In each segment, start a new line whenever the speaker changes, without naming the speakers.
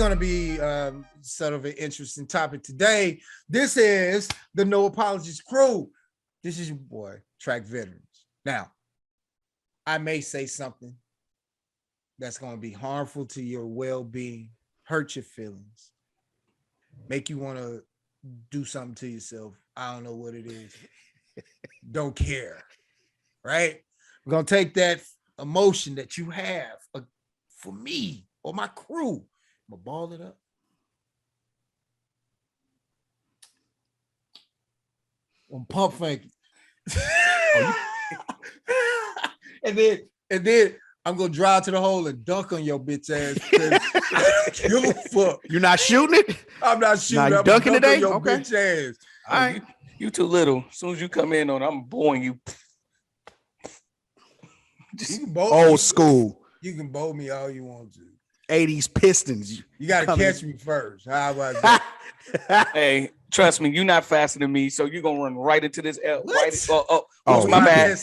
going to be sort of an interesting topic today. This is the No Apologies crew. This is your boy, Track Veterans. Now, I may say something that's going to be harmful to your well-being, hurt your feelings, make you want to do something to yourself. I don't know what it is. Don't care, right? We're going to take that emotion that you have for me or my crew. I'm going to ball it up. I'm pump fake. and then I'm gonna drive to the hole and dunk on your bitch ass. I don't give a fuck.
You're not shooting it?
I'm not shooting.
Nah,
I'm
dunking today?
your
Okay.
bitch ass.
All right. You too little. As soon as you come in on, I'm blowing you.
You can bowl
old school.
You can bowl me all you want to.
80s Pistons.
You got to catch me first. How about that?
Hey, trust me, you're not faster than me, so you're gonna run right into this L. Right?
My bad.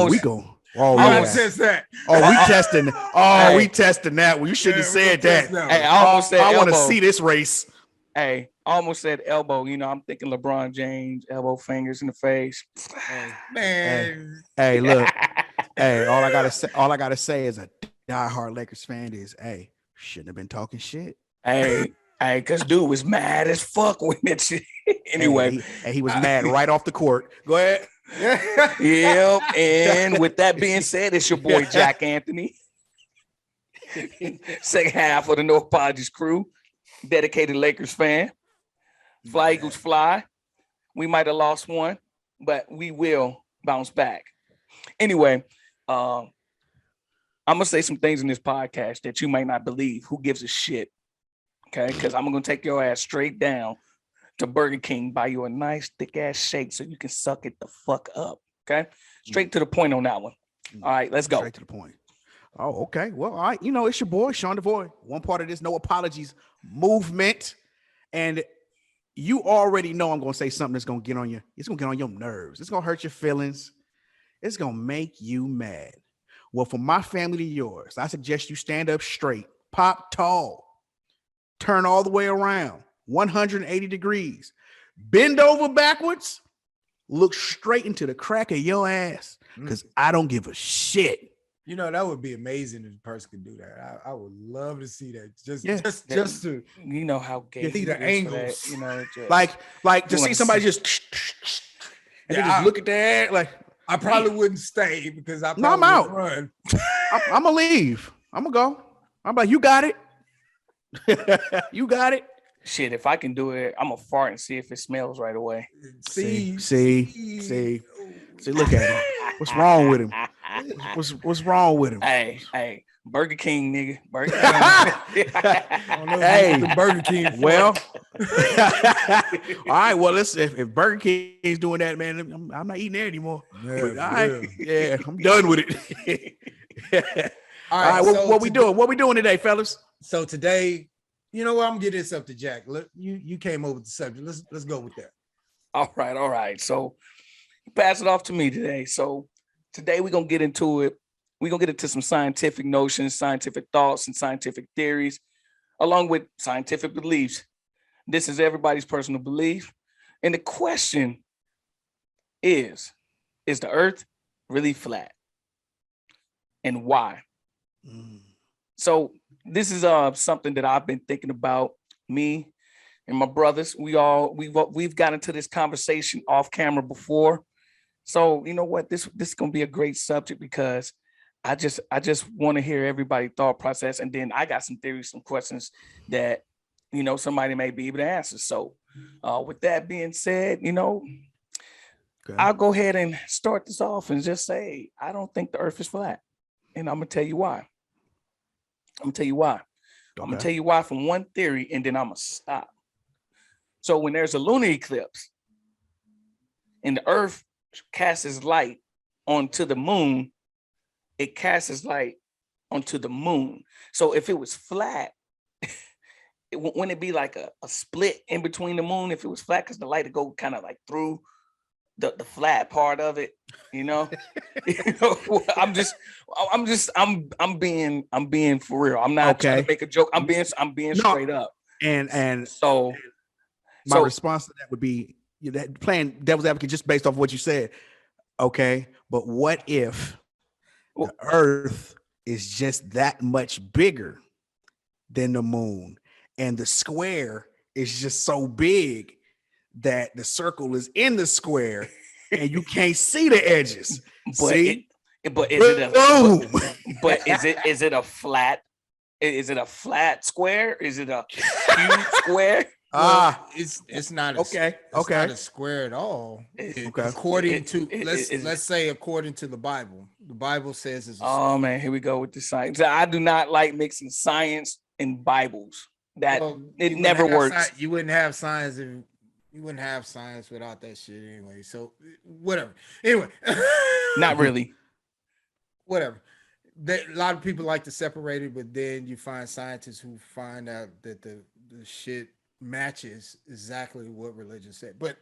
We go.
Oh,
yeah.
That.
Oh, we testing. Oh, we testing that. Well, you shouldn't have said that.
Hey, I almost said
I want to
elbow.
see this race.
Hey, I almost said elbow. You know, I'm thinking LeBron James, elbow fingers in the face.
Man.
Hey, look. Hey, all I gotta say is a diehard Lakers fan is, hey, shouldn't have been talking shit.
Hey, cause dude was mad as fuck when that shit. Anyway,
he was mad right off the court. Go ahead.
Yep. And with that being said, it's your boy Jack Anthony. Second half of the No Apologies crew, dedicated Lakers fan. Fly Eagles fly. We might have lost one, but we will bounce back. Anyway, I'm gonna say some things in this podcast that you might not believe. Who gives a shit? Okay, because I'm gonna take your ass straight down to Burger King, buy you a nice thick ass shake so you can suck it the fuck up. Okay, straight to the point on that one. All right, let's go.
Straight to the point. Oh, okay. Well, all right. You know, it's your boy Sean DeVoy, one part of this No Apologies movement, and you already know I'm gonna say something that's gonna get on you. It's gonna get on your nerves. It's gonna hurt your feelings. It's gonna make you mad. Well, for my family to yours, I suggest you stand up straight, pop tall, turn all the way around, 180 degrees, bend over backwards, look straight into the crack of your ass, because I don't give a shit.
You know, that would be amazing if a person could do that. I would love to see that. Just to,
you know how gay
see the angles.
You know,
like to see somebody just and then just look at that. Like,
I probably wouldn't stay because I'm
out.
Run.
I'm gonna leave. I'm gonna go. I'm like, you got it. You got it.
Shit, if I can do it, I'm gonna fart and see if it smells right away.
See. Look at him. What's wrong with him? What's wrong with him?
Hey, Burger King, nigga. Burger King.
Hey, Burger King.
Well, all right. Well, listen. If Burger King's doing that, man, I'm not eating there anymore. Yeah, I'm done with it. All right. What we doing? What we doing today, fellas?
So today, you know what? I'm gonna get this up to Jack. Look, you came over with the subject. Let's go with that.
All right. So pass it off to me today. So today we're gonna get into it. We're gonna get into some scientific notions, scientific thoughts, and scientific theories, along with scientific beliefs. This is everybody's personal belief. And the question is the earth really flat? And why? So this is something that I've been thinking about. Me and my brothers, we've got into this conversation off camera before. So you know what? This is gonna be a great subject because I just want to hear everybody's thought process, and then I got some theories, some questions that somebody may be able to answer. So with that being said, okay, I'll go ahead and start this off and just say I don't think the earth is flat. And I'm gonna tell you why. I'm gonna tell you why from one theory, and then I'm gonna stop. So when there's a lunar eclipse and the earth casts its light onto the moon, it casts its light onto the moon. So if it was flat, wouldn't it be like a split in between the moon if it was flat? Because the light would go kind of like through the flat part of it. You know, I'm being for real. I'm not trying
Okay.
to make a joke. I'm being
No,
straight up.
and
So,
my
so
response to that would be that playing devil's advocate just based off what you said. Okay, but what if the Earth is just that much bigger than the moon, and the square is just so big that the circle is in the square, and you can't see the edges?
but
See,
but is it a
boom.
but is it a flat? Is it a flat square? Is it a cube square?
Well, it's not a,
okay,
it's
okay.
not a square at all.
Okay.
According to
Is
let's say according to the Bible says it's a
oh man, here we go with the science. I do not like mixing science and Bibles. That
well,
it
you wouldn't
never
have
works.
You wouldn't have science if you wouldn't have science without that shit anyway. So whatever. Anyway,
Not really.
whatever. A lot of people like to separate it, but then you find scientists who find out that the shit matches exactly what religion said. But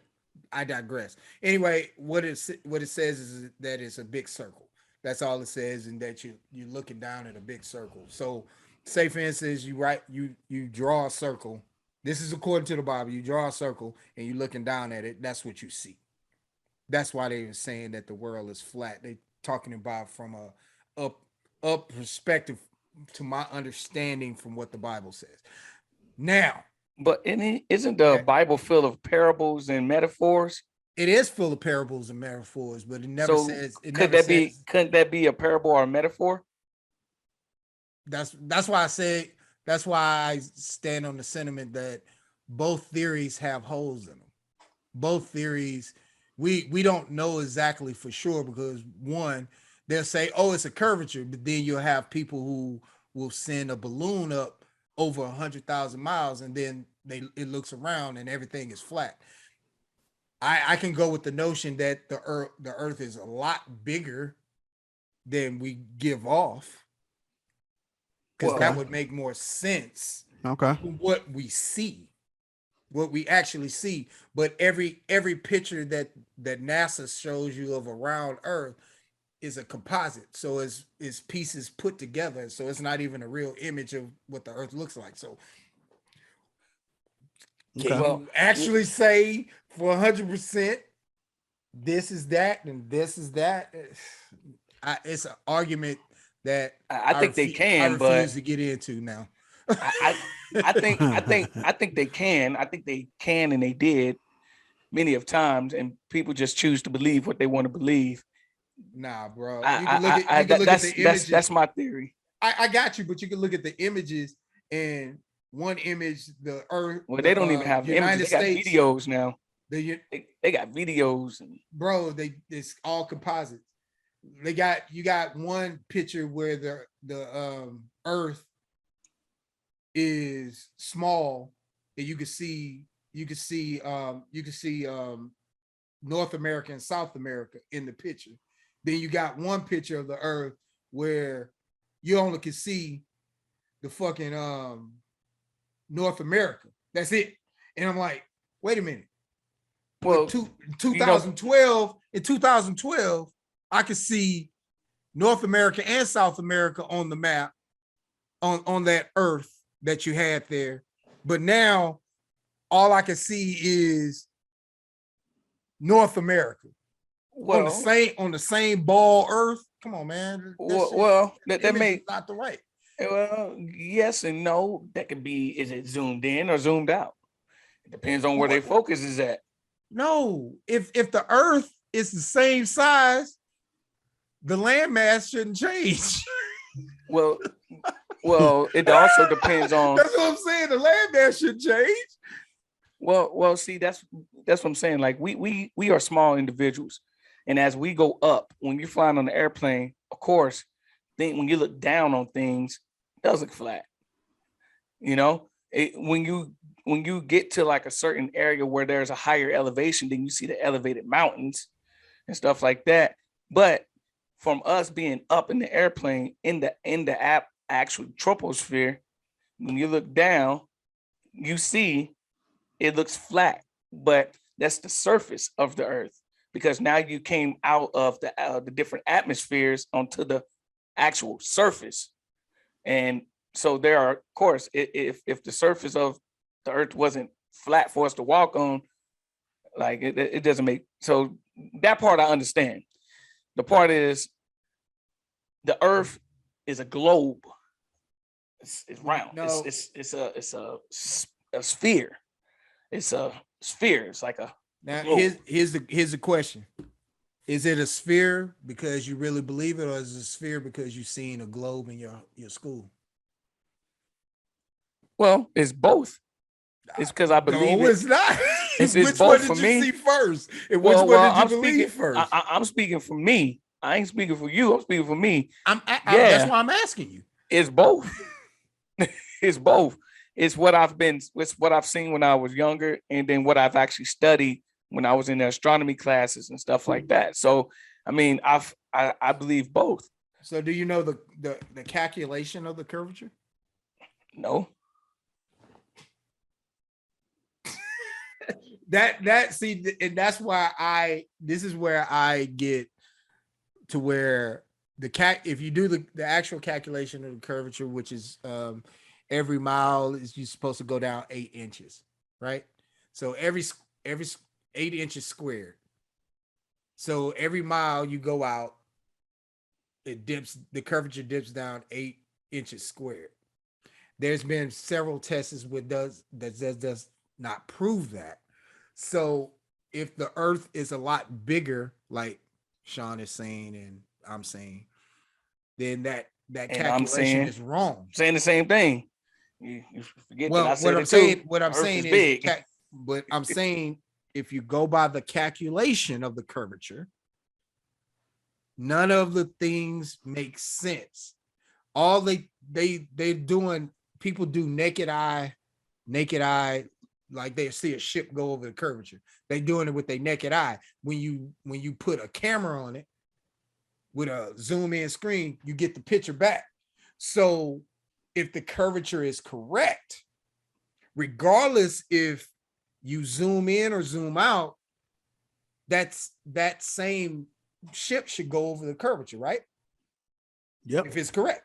I digress. Anyway, what it says is that it's a big circle. That's all it says, and that you're looking down at a big circle. So, say for instance, you draw a circle. This is according to the Bible. You draw a circle and you're looking down at it. That's what you see. That's why they were saying that the world is flat. They talking about from a up perspective to my understanding from what the Bible says. Now,
But isn't the
okay,
Bible full of parables and metaphors?
it is full of parables and metaphors, but it never
So
says it
could
never
that be
says
couldn't that be a parable or a metaphor?
that's why I say that's why I stand on the sentiment that both theories have holes in them. Both theories, we don't know exactly for sure because one, they'll say, oh, it's a curvature, but then you'll have people who will send a balloon up over 100,000 miles and then it looks around and everything is flat. I can go with the notion that the earth is a lot bigger than we give off because
Well,
that would make more sense
Okay.
from what we see, what we actually see. But every picture that NASA shows you of around Earth is a composite, so it's pieces put together, so it's not even a real image of what the Earth looks like. So can
Okay.
well,
you actually say for 100% this is that and this is that? It's an argument that
I think they
I
can,
refuse
but
to get into now.
I, I think they can. I think they can, and they did many of times, and people just choose to believe what they want to believe.
Nah, bro. You can look at the
That's
images.
my theory.
I got you, but you can look at the images and one image, the Earth,
Well, they
the
don't even have images.
United
They got
States,
videos now.
the
They got videos. And,
bro, it's all composites. You got one picture where the Earth is small and you can see North America and South America in the picture. Then you got one picture of the Earth where you only can see the fucking North America. That's it. And I'm like, wait a minute.
well,
But
you know,
2012, I could see North America and South America on the map on that Earth that you had there. But now all I can see is North America
well,
on the same ball Earth. Come on, man.
that
Image
may
is not the right.
well, yes and no. That could be. Is it zoomed in or zoomed out? It depends on where their focus is at.
No, if the Earth is the same size, the landmass shouldn't change.
Well, it also depends on.
That's what I'm saying. The landmass should change.
Well, see, that's what I'm saying. Like we are small individuals, and as we go up, when you're flying on the airplane, of course, then when you look down on things, it does look flat. You know, when you get to like a certain area where there's a higher elevation, then you see the elevated mountains and stuff like that. But from us being up in the airplane in the actual troposphere, when you look down, you see it looks flat, but that's the surface of the earth because now you came out of the different atmospheres onto the actual surface. And so there are, of course, if the surface of the earth wasn't flat for us to walk on, like it doesn't make, so that part I understand. The part is the earth is a globe. It's round.
No.
It's a sphere. It's a sphere. It's like a
Now
globe.
here's the question. Is it a sphere because you really believe it, or is it a sphere because you've seen a globe in your school?
Well, it's both. It's because I believe
No,
it.
it's not.
It's
Which
both
one
for
did
me.
you see first? And
Well,
which one
well,
did you
I'm
believe
speaking
first?
I'm speaking for me. I ain't speaking for you. I'm speaking for me.
That's
Yeah.
why I'm asking you.
It's both. It's both. It's what I've seen when I was younger, and then what I've actually studied when I was in the astronomy classes and stuff like that. So, I mean, I believe both.
So do you know the calculation of the curvature?
No.
And that's why this is where I get to where if you do the actual calculation of the curvature, which is every mile is you're supposed to go down 8 inches, right? So every 8 inches squared. So every mile you go out, the curvature dips down 8 inches squared. There's been several tests that does not prove that. So if the earth is a lot bigger, like Sean is saying and I'm saying, then that
And I'm
calculation is wrong.
saying the same thing. You forget that I
Well,
said
what I'm
Earth
saying
is
is,
big.
but I'm saying if you go by the calculation of the curvature, none of the things make sense. All they're doing, people do naked eye, like they see a ship go over the curvature. They're doing it with their naked eye. When you put a camera on it with a zoom in screen, you get the picture back. So if the curvature is correct, regardless if you zoom in or zoom out, that same ship should go over the curvature, right?
Yep.
If it's correct.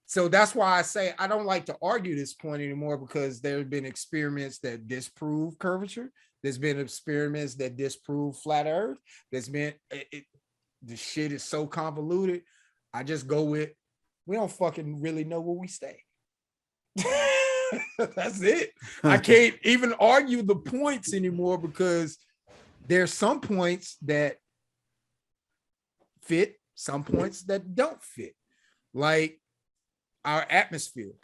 So that's why I say I don't like to argue this point anymore, because there have been experiments that disprove curvature. There's been experiments that disprove flat earth. There's been the shit is so convoluted. I just go with, we don't fucking really know where we stay. That's it. I can't even argue the points anymore, because there's some points that fit, some points that don't fit. Like our atmosphere.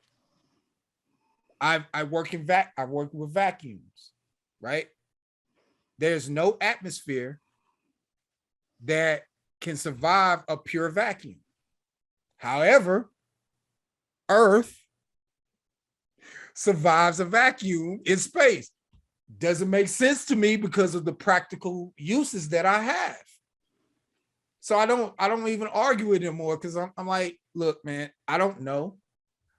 I work with vacuums, right? There's no atmosphere that can survive a pure vacuum. However, Earth survives a vacuum in space. Doesn't make sense to me because of the practical uses that I have. So I don't even argue it anymore, because I'm like, look, man, I don't know.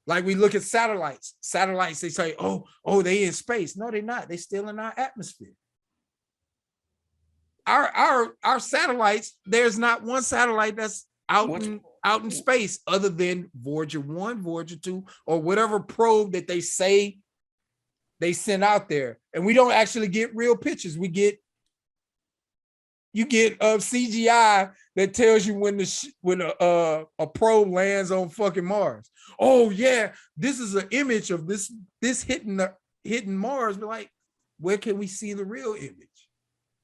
Like we look at satellites. Satellites, they say, oh, they in space. No, they're not. They're still in our atmosphere. Our satellites, there's not one satellite that's out in space other than Voyager 1, Voyager 2, or whatever probe that they say they send out there. And we don't actually get real pictures. You get CGI that tells you when a probe lands on fucking Mars. Oh yeah, this is an image of this hitting Mars. But like, where can we see the real image?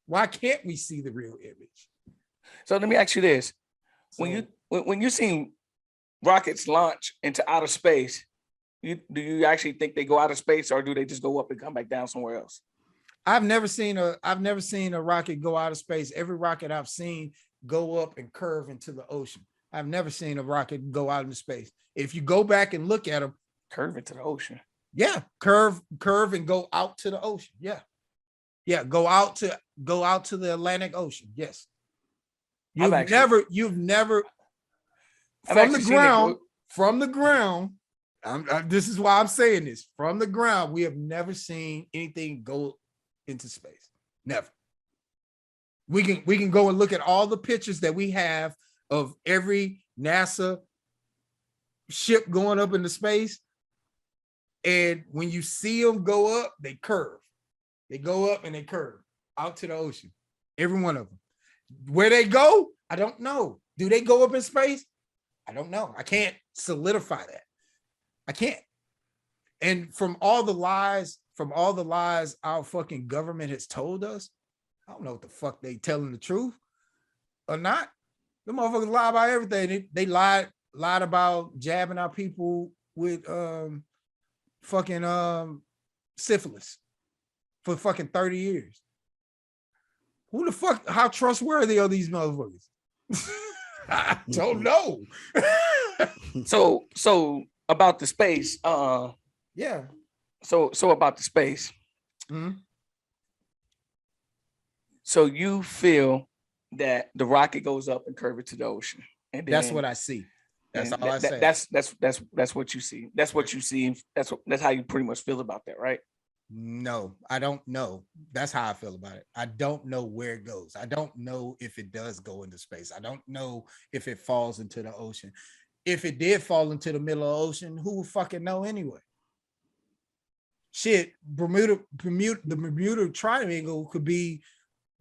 Why can't we see the real image?
So let me ask you this:
So,
when you seen rockets launch into outer space, do you actually think they go out of space, or do they just go up and come back down somewhere else?
I've never seen a rocket go out of space. Every rocket I've seen go up and curve into the ocean. I've never seen a rocket go out into space. If you go back and look at them,
Curve into the ocean.
yeah, curve and go out to the ocean. Yeah, go out to the Atlantic Ocean. Yes. You've never from the ground. This is why I'm saying this. From the ground, we have never seen anything go into space. Never. We can go and look at all the pictures that we have of every NASA ship going up into space. And when you see them go up, they curve. They go up and they curve out to the ocean. Every one of them. Where they go, I don't know. Do they go up in space? I don't know. I can't solidify that. I can't. And from all the lies our fucking government has told us, I don't know what the fuck they telling the truth or not. The motherfuckers lie about everything. They lied about jabbing our people with fucking syphilis for fucking 30 years. Who the fuck, how trustworthy are these motherfuckers? I don't know.
So about the space,
Yeah.
so about the space.
Mhm.
So you feel that the rocket goes up and curve it to the ocean, and then,
That's what I see. That's
and
all I say.
that's what you see. That's what you see. That's how you pretty much feel about that, right?
No, I don't know. That's how I feel about it. I don't know where it goes. I don't know if it does go into space. I don't know if it falls into the ocean. If it did fall into the middle of the ocean, who would fucking know anyway? Shit, the Bermuda Triangle could be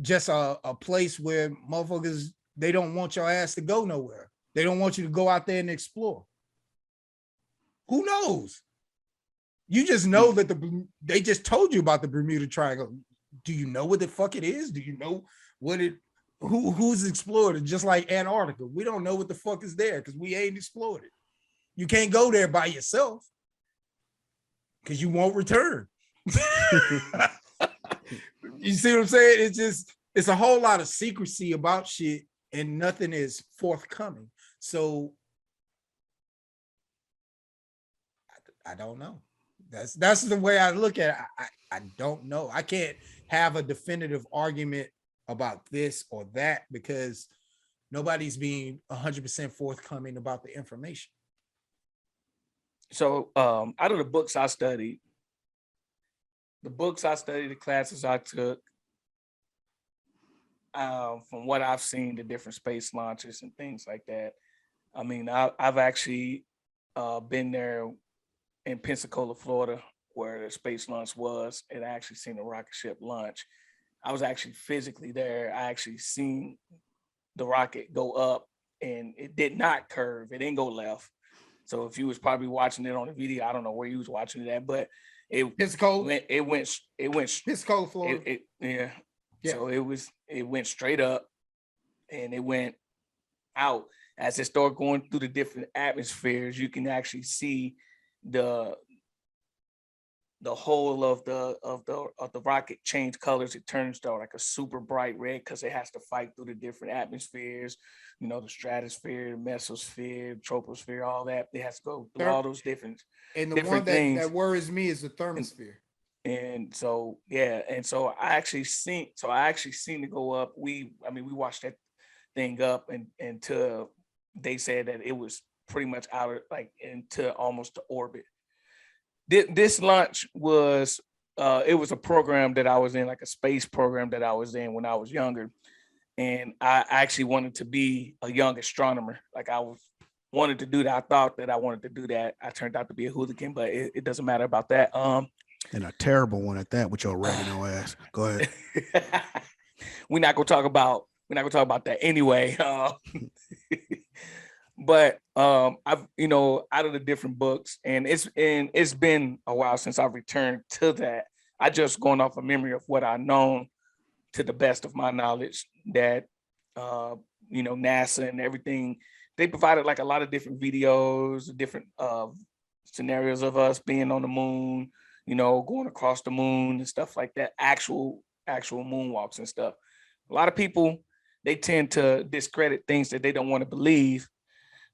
just a place where motherfuckers, they don't want your ass to go nowhere. They don't want you to go out there and explore. Who knows? You just know that they just told you about the Bermuda Triangle. Do you know what the fuck it is? Do you know what it who's explored it? Just like Antarctica. We don't know what the fuck is there because we ain't explored it. You can't go there by yourself because you won't return. You see what I'm saying? It's a whole lot of secrecy about shit and nothing is forthcoming. So I don't know. That's the way I look at it. I don't know. I can't have a definitive argument about this or that because nobody's being 100% forthcoming about the information.
So out of the books I studied, the classes I took, from what I've seen, the different space launches and things like that. I mean, I've actually been there in Pensacola, Florida, where the space launch was, and I actually seen the rocket ship launch. I was actually physically there. I actually seen the rocket go up, and it did not curve. It didn't go left. So if you was probably watching it on the video, I don't know where you was watching it at, but
Pensacola,
it went
Pensacola, Florida.
Yeah.
Yeah.
So it went straight up, and it went out. As it started going through the different atmospheres, you can actually see the whole of the rocket change colors. It turns to like a super bright red because it has to fight through the different atmospheres, the stratosphere, mesosphere, troposphere, all that. It has to go through all those different
And the
different
one
things.
that worries me is the thermosphere.
And so I actually seen it go up. We watched that thing up and until they said that it was pretty much out of like into almost the orbit. This launch was it was a program that I was in, like a space program that I was in when I was younger. And I actually wanted to be a young astronomer. Like wanted to do that. I thought that I wanted to do that. I turned out to be a hooligan, but it doesn't matter about that.
And a terrible one at that with your oregano ass. Go ahead.
We're not gonna talk about that anyway. But I've out of the different books, and it's been a while since I've returned to that. I just going off a memory of what I known to the best of my knowledge that NASA and everything, they provided like a lot of different videos, different scenarios of us being on the moon, going across the moon and stuff like that, actual moonwalks and stuff. A lot of people, they tend to discredit things that they don't want to believe,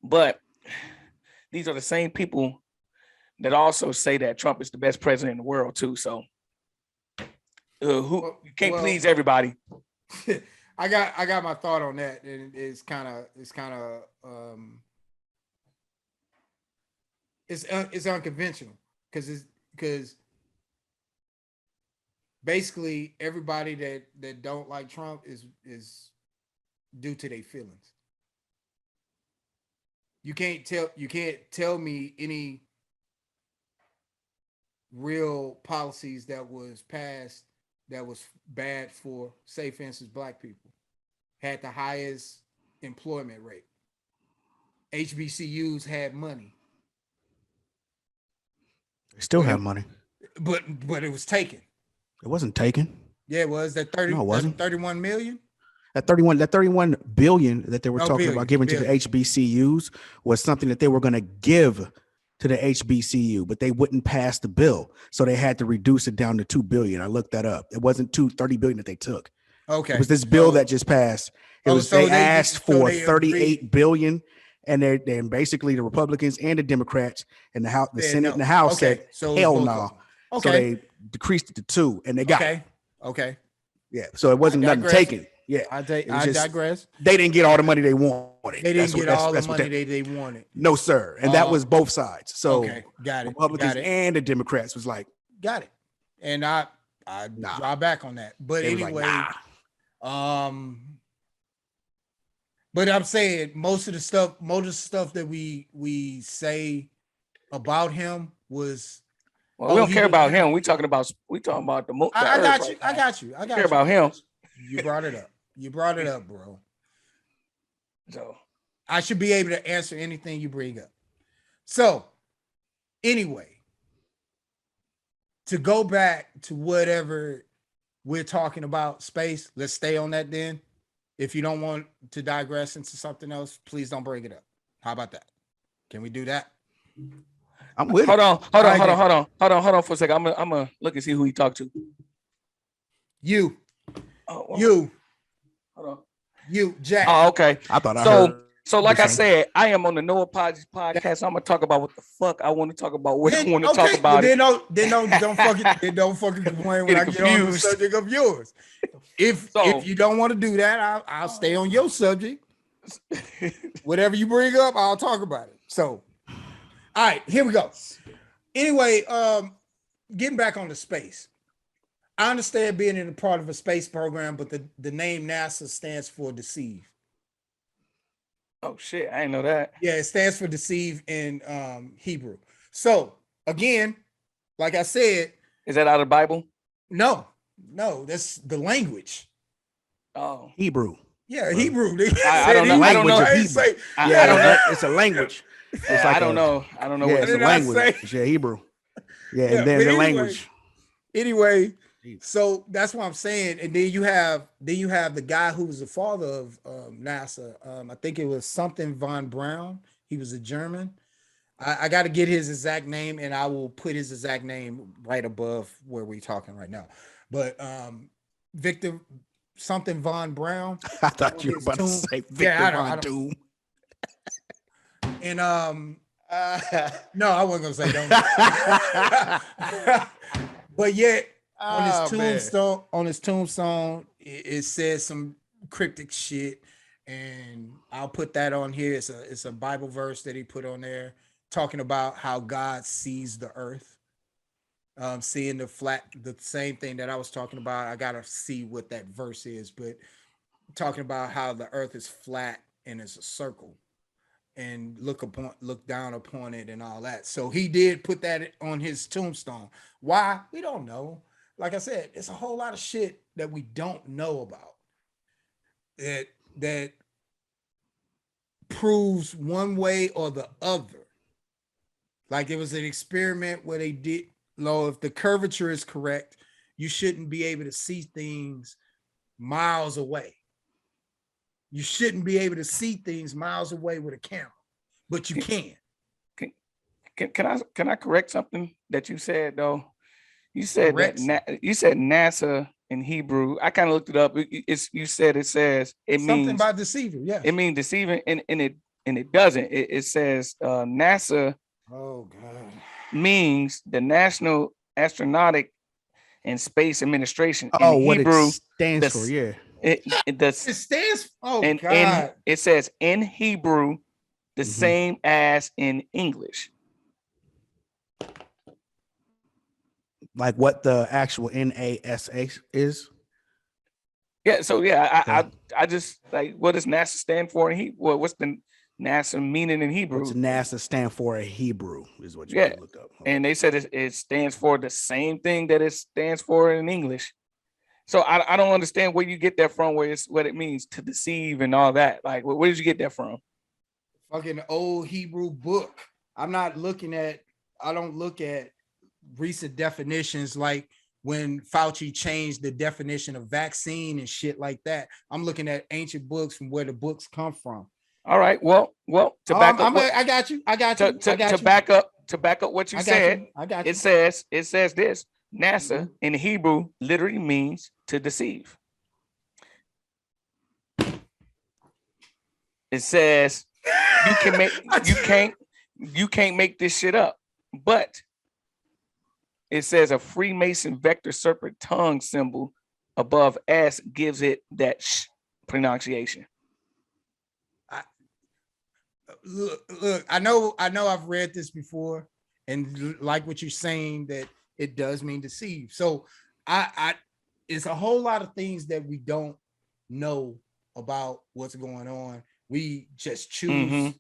but these are the same people that also say that Trump is the best president in the world too. So you can't please everybody.
I got my thought on that, and it's kind of it's unconventional because basically everybody that don't like Trump is due to their feelings. You can't tell me any real policies that was passed that was bad for, say, for instance, black people. Had the highest employment rate. HBCUs had money,
They still
Well,
have money.
but it was taken.
It wasn't taken.
Yeah, it was that 30
No, it
that
wasn't.
31 million.
That 31 billion that they were
Oh,
talking about giving to the HBCUs was something that they were going to give to the HBCU, but they wouldn't pass the bill. So they had to reduce it down to 2 billion. I looked that up. It wasn't 30 billion that they took.
Okay.
It was this bill that just passed. It
Oh,
was
so
they
they
asked
just- so
for
they
38
agreed.
billion, and they're basically the Republicans and the Democrats and the House, the
said
Senate
no.
and the House
Okay,
said
so it was
hell
both
no.
of them.
So
Okay.
they decreased it to 2, and they got it.
Okay.
Yeah. So it wasn't nothing
digress.
taken. Yeah.
I
It was just-
digress.
They didn't get all the money they wanted.
They
That's
didn't
what-
get all the
that's what
money they wanted.
No, sir. And that
Uh,
was both sides. So
Okay, got it.
Republicans
Got it.
and the Democrats was like,
Got it. And I
Nah.
draw back on that. But
they was
anyway,
like, nah.
But I'm saying most of the stuff that we say about him was
Well,
Oh,
we don't
he
care
was
about
there.
him. We talking about the moon.
I got you. I got you. I got
Care
you.
about him.
You brought it up. You brought it up, bro.
So
I should be able to answer anything you bring up. So, anyway, to go back to whatever we're talking about, space, let's stay on that then. If you don't want to digress into something else, please don't bring it up. How about that? Can we do that?
I'm with
hold
it.
on for a second. I'm gonna look and see who he talked to.
You,
Oh, well,
you,
hold on.
you, Jack.
Oh, okay.
I thought I
So,
heard.
so like I
Same.
said, I am on the No Apologies podcast. So I'm gonna talk about what the fuck I want to talk about. What I
Then-
want to
okay,
talk about.
well,
It.
don't fucking complain when
Get
I get on the
confused.
subject of yours. If
So-
you don't want to do that, I'll stay on your subject. Whatever you bring up, I'll talk about it. So, all right, here we go. Anyway, getting back on the space. I understand being in a part of a space program, but the name NASA stands for deceive.
Oh shit, I didn't know that.
Yeah, it stands for deceive in Hebrew. So again, like I said,
Is that out of the Bible?
no, that's the language.
Oh,
Hebrew.
Yeah, Hebrew. They
I
said
don't know.
Hebrew.
I don't know.
I didn't say-
I
yeah,
don't know.
It's a language. It's like
I don't
a-
know. I don't know
Yeah,
what
it's a
did I
language.
say?
Yeah, Hebrew. Yeah,
Yeah,
and then
but
the
anyway,
language.
Anyway, so that's what I'm saying. And then you have the guy who was the father of NASA. I think it was something von Braun. He was a German. I got to get his exact name, and I will put his exact name right above where we're talking right now. But Victor something von Braun,
I thought you were
his
about to
tomb.
say
Yeah,
Victor
I
Von
don't-
Doom.
and no, I wasn't gonna say don't. But yet on his tombstone, it says some cryptic shit, and I'll put that on here. It's a Bible verse that he put on there talking about how God sees the earth. Seeing the same thing that I was talking about. I gotta see what that verse is, but talking about how the earth is flat and it's a circle, and look down upon it and all that. So he did put that on his tombstone. Why? We don't know. Like I said, it's a whole lot of shit that we don't know about that proves one way or the other. Like there was an experiment where they did, if the curvature is correct, you shouldn't be able to see things miles away. You shouldn't be able to see things miles away with a camera, but you can.
Can I correct something that you said though? You said
Correct.
you said NASA in Hebrew. I kind of looked it up. You said it says it
Something
means
about deceiver. Yeah.
it means deceiving, and it doesn't. It says NASA
Oh God.
means the National Astronautic and Space Administration.
Oh,
in
what
Hebrew,
it stands
the
for, yeah.
it does.
It stands. Oh
And
God.
it says in Hebrew the
Mhm.
same as in English.
like what the actual NASA is?
Yeah. So yeah,
Okay.
I just like, what does NASA stand for in Hebrew? What's the NASA meaning in
What's
Hebrew?
NASA stand for in Hebrew is what you
Yeah.
can look up. Hold
And they said it stands for the same thing that it stands for in English. So I don't understand where you get that from, where it's what it means to deceive and all that. Like, where did you get that from?
Fucking old Hebrew book. I'm not looking at, I don't look at recent definitions like when Fauci changed the definition of vaccine and shit like that. I'm looking at ancient books from where the books come from.
All right. Well, to back up what,
I got you. I got you. I got
to
you.
back up what you
I got
said,
you. I got you.
it says this: NASA in Hebrew literally means to deceive. It says you can make you can't make this shit up. But it says a Freemason vector serpent tongue symbol above S gives it that sh pronunciation.
Look, I know I've read this before, and like what you're saying, that it does mean deceive. So I it's a whole lot of things that we don't know about what's going on. We just choose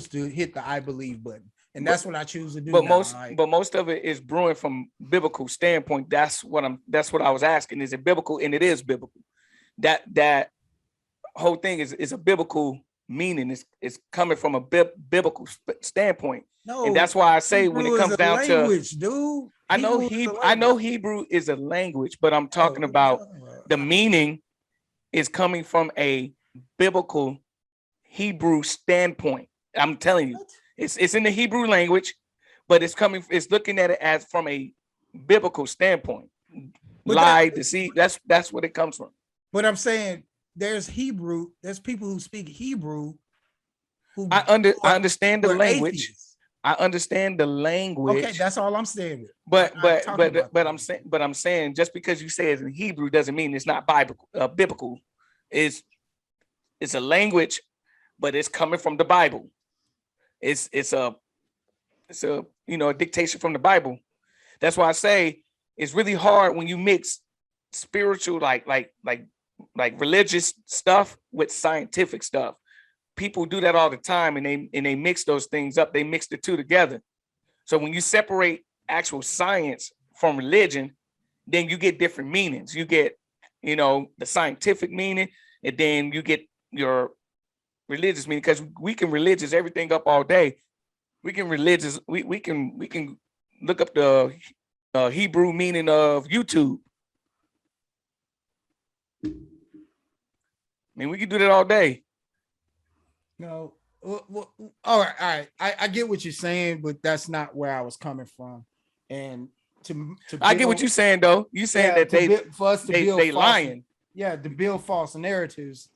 to hit the I believe button. And that's what I choose to do.
But
now.
most of it is brewing from biblical standpoint. That's what I was asking. Is it biblical? And it is biblical. That whole thing is a biblical meaning. It's coming from a biblical standpoint.
No,
and that's why I say
Hebrew
when it comes down
language,
to,
dude.
I know Hebrew is a language, but I'm talking about the meaning is coming from a biblical Hebrew standpoint. I'm telling you, it's in the Hebrew language, but it's looking at it as from a biblical standpoint. Lie, deceit. That's what it comes from.
But I'm saying there's people who speak Hebrew.
I understand the language. Atheists. I understand the language.
Okay, that's all I'm saying.
But I'm saying just because you say it's in Hebrew doesn't mean it's not biblical. It's a language, but it's coming from the Bible. It's a a dictation from the Bible. That's why I say it's really hard when you mix spiritual like religious stuff with scientific stuff. People do that all the time, and they mix those things up. They mix the two together. So when you separate actual science from religion, then you get different meanings. You get, the scientific meaning, and then you get your religious meaning, because we can religious everything up all day. We can religious, we can look up the Hebrew meaning of YouTube. I mean, we can do that all day.
No, well, all right. I get what you're saying, but that's not where I was coming from. And
I get what you're saying, though. You saying that they lying.
Yeah, to build false narratives.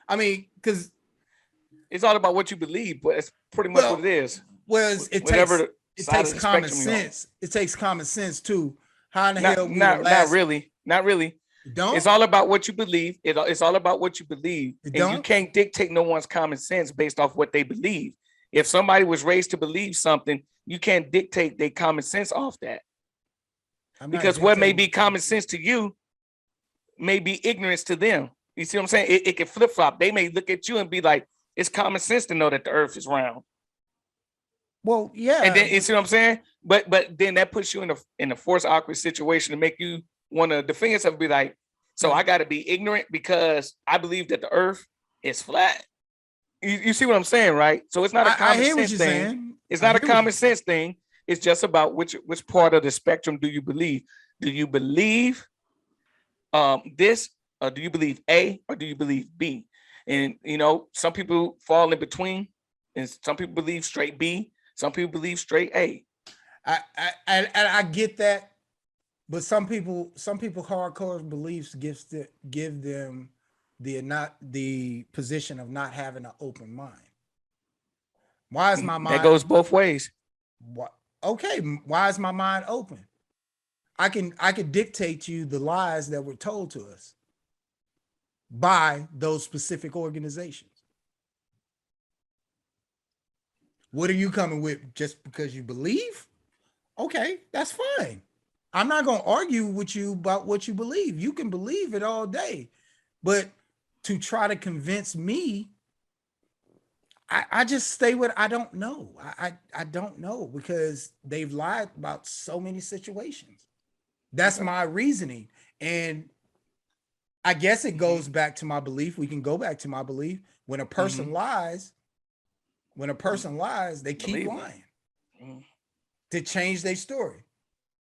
I mean, because
it's all about what you believe, but it's pretty much what it is.
Well, it takes common sense. It takes common sense too. How in the hell?
Not really.
Don't.
It's all about what you believe. It's all about what you believe. And you can't dictate no one's common sense based off what they believe. If somebody was raised to believe something, you can't dictate their common sense off that. Because what may be common sense to you may be ignorance to them. You see what I'm saying? It can flip flop. They may look at you and be like, it's common sense to know that the earth is round.
Well, yeah.
And then you see what I'm saying? But then that puts you in a forced awkward situation to make you want to defend yourself and be like, so I got to be ignorant because I believe that the earth is flat. You see what I'm saying, right? So it's not a common sense thing. Saying. It's not a common sense thing. It's just about which part of the spectrum do you believe? Do you believe this, or do you believe A, or do you believe B? And some people fall in between, and some people believe straight B. Some people believe straight A.
I get that. But some people hardcore beliefs give them the position of not having an open mind. Why is my mind?
That goes both ways.
What? Okay, why is my mind open? I can dictate to you the lies that were told to us by those specific organizations. What are you coming with? Just because you believe? Okay, that's fine. I'm not gonna argue with you about what you believe. You can believe it all day, but to try to convince me, I just stay with I don't know. I don't know because they've lied about so many situations. That's my reasoning. And I guess it goes back to my belief. We can go back to my belief. When a person lies, they keep
Believe it.
lying
Mhm.
to change their story.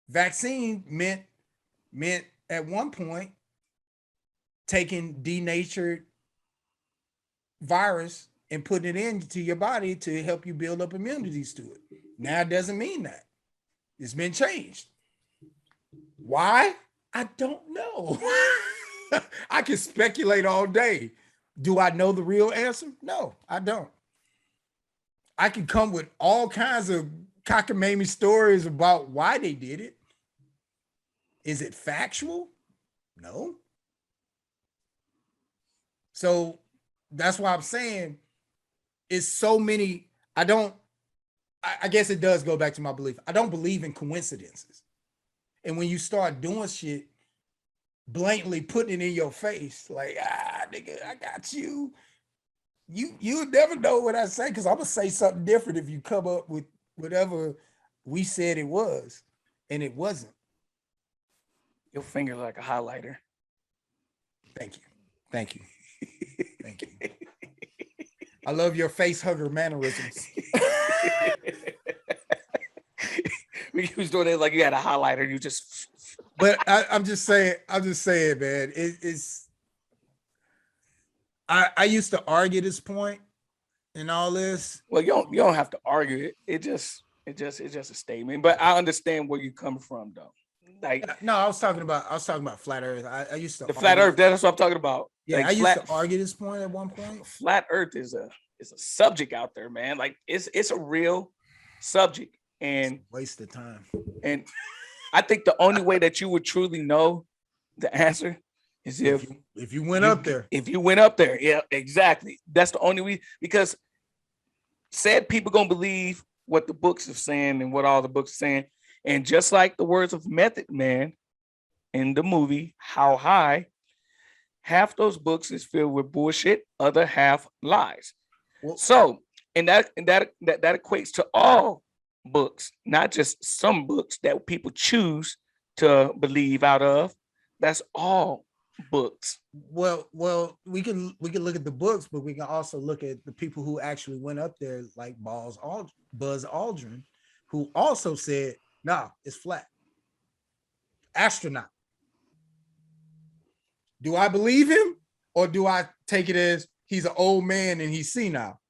Vaccine meant at one point taking denatured virus and putting it into your body to help you build up immunities to it. Now it doesn't mean that. It's been changed. Why? I don't know. I can speculate all day. Do I know the real answer? No, I don't. I can come with all kinds of cockamamie stories about why they did it. Is it factual? No. So that's why I'm saying it's so many. I guess it does go back to my belief. I don't believe in coincidences. And when you start doing shit, blatantly putting it in your face, like, nigga, I got you. You never know what I say because I'm gonna say something different if you come up with whatever we said it was, and it wasn't.
Your finger like a highlighter.
Thank you. Thank you. Thank you. I love your face hugger mannerisms.
We was doing it like you had a highlighter. You just.
But I'm just saying, man. I used to argue this point and all this.
Well, you don't have to argue it. It's just a statement. But I understand where you come from, though. Like
No, I was talking about flat Earth. I used to
the flat
argue-
Earth. That's what I'm talking about.
Yeah,
Like,
I used
flat,
to argue this point at one point.
Flat Earth is a subject out there, man. Like it's a real subject, and
Waste of time.
and I think the only way that you would truly know the answer is
If you went up there.
If you went up there, yeah, exactly. That's the only way, because said people gonna believe what the books are saying and what all the books are saying. And just like the words of Method Man in the movie How High, half those books is filled with bullshit, other half lies.
Well,
So, and that equates to all books, not just some books that people choose to believe out of. That's all books.
well, we can look at the books, but we can also look at the people who actually went up there, like Buzz Aldrin, who also said, "Nah, it's flat." Astronaut. Do I believe him, or do I take it as he's an old man and he's senile?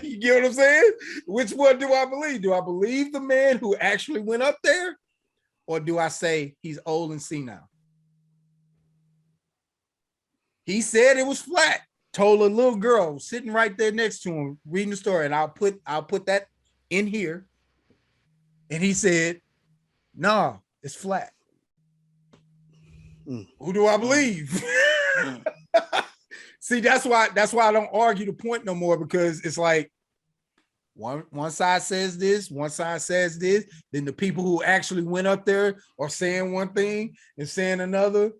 You get what I'm saying? Which one do I believe? Do I believe the man who actually went up there, or do I say he's old and senile? He said it was flat. Told a little girl sitting right there next to him reading the story, and I'll put that in here. And he said, "Nah, it's flat." Who do I believe? See, that's why I don't argue the point no more, because it's like one side says this, one side says this, then the people who actually went up there are saying one thing and saying another.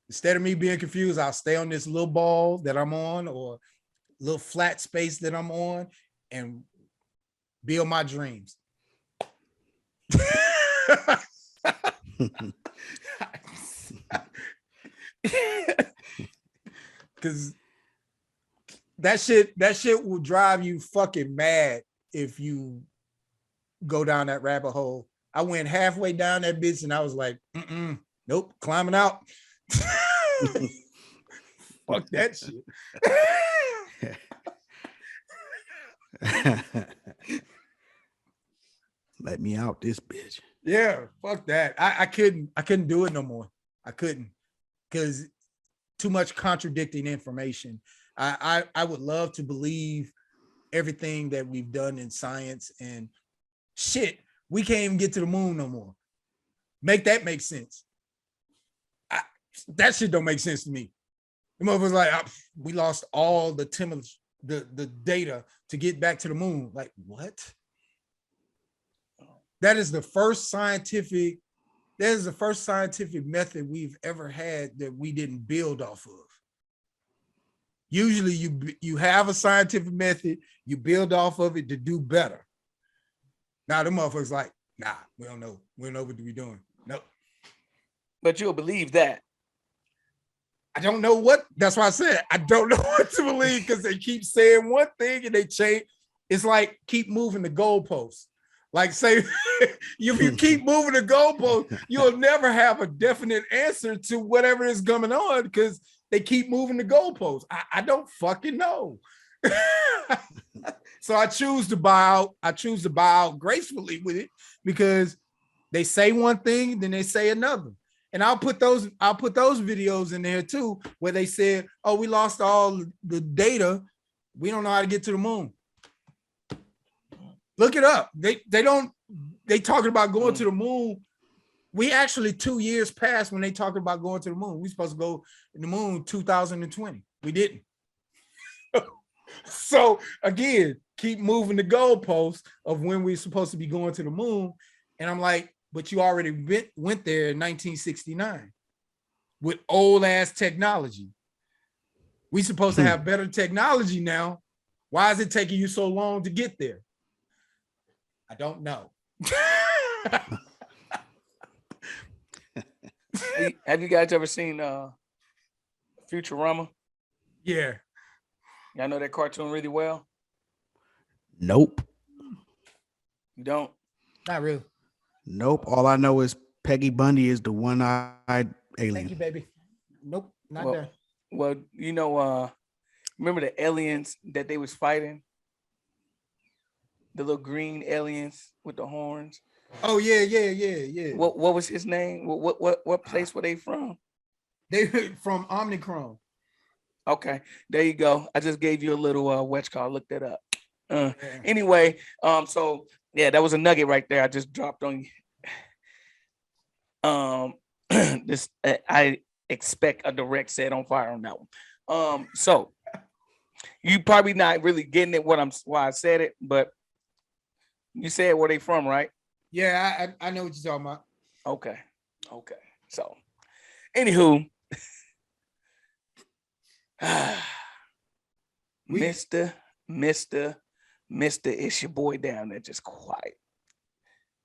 Instead of me being confused, I'll stay on this little ball that I'm on, or little flat space that I'm on, and build my dreams. Because that shit will drive you fucking mad if you go down that rabbit hole. I went halfway down that bitch and I was like, nope, climbing out. Fuck that shit.
Let me out this bitch.
Yeah, fuck that. I couldn't do it no more. I couldn't, because too much contradicting information. I would love to believe everything that we've done in science, and shit, we can't even get to the moon no more. Make that make sense. That shit don't make sense to me. The motherfucker's like, we lost all the the data to get back to the moon. Like, what? That is the first scientific method we've ever had that we didn't build off of. Usually you have a scientific method, you build off of it to do better. Now the motherfuckers like, nah, we don't know. We don't know what we're doing. Nope.
But you'll believe that.
I don't know what. That's why I said I don't know what to believe, because they keep saying one thing and they change. It's like keep moving the goalposts. Like say, if you keep moving the goalpost, you'll never have a definite answer to whatever is going on because they keep moving the goalposts. I don't fucking know. So I choose to bow out. I choose to bow out gracefully with it because they say one thing, then they say another. And I'll put those videos in there too, where they said, oh, we lost all the data. We don't know how to get to the moon. Look it up. They talking about going to the moon. We actually 2 years past when they talking about going to the moon. We supposed to go to the moon 2020. We didn't. So again, keep moving the goalposts of when we're supposed to be going to the moon. And I'm like, but you already went there in 1969 with old ass technology. We supposed to have better technology now. Why is it taking you so long to get there? I don't know.
Have you guys ever seen Futurama?
Yeah.
Y'all know that cartoon really well?
Nope.
You don't?
Not really.
Nope. All I know is Peggy Bundy is the one-eyed alien.
Thank you, baby. Nope, not
Well,
there.
Well, you know, remember the aliens that they was fighting? The little green aliens with the horns.
Oh yeah.
What was his name? What place were they from?
They from Omnicron.
Okay, there you go. I just gave you a little witch call. Look that up.
Yeah.
Anyway, so yeah, that was a nugget right there. I just dropped on you. This I expect a direct set on fire on that one. So you probably not really getting it why I said it, but you said where they from, right?
Yeah, I know what you're talking about.
Okay. So, anywho, Mr. It's your boy down there, just quiet.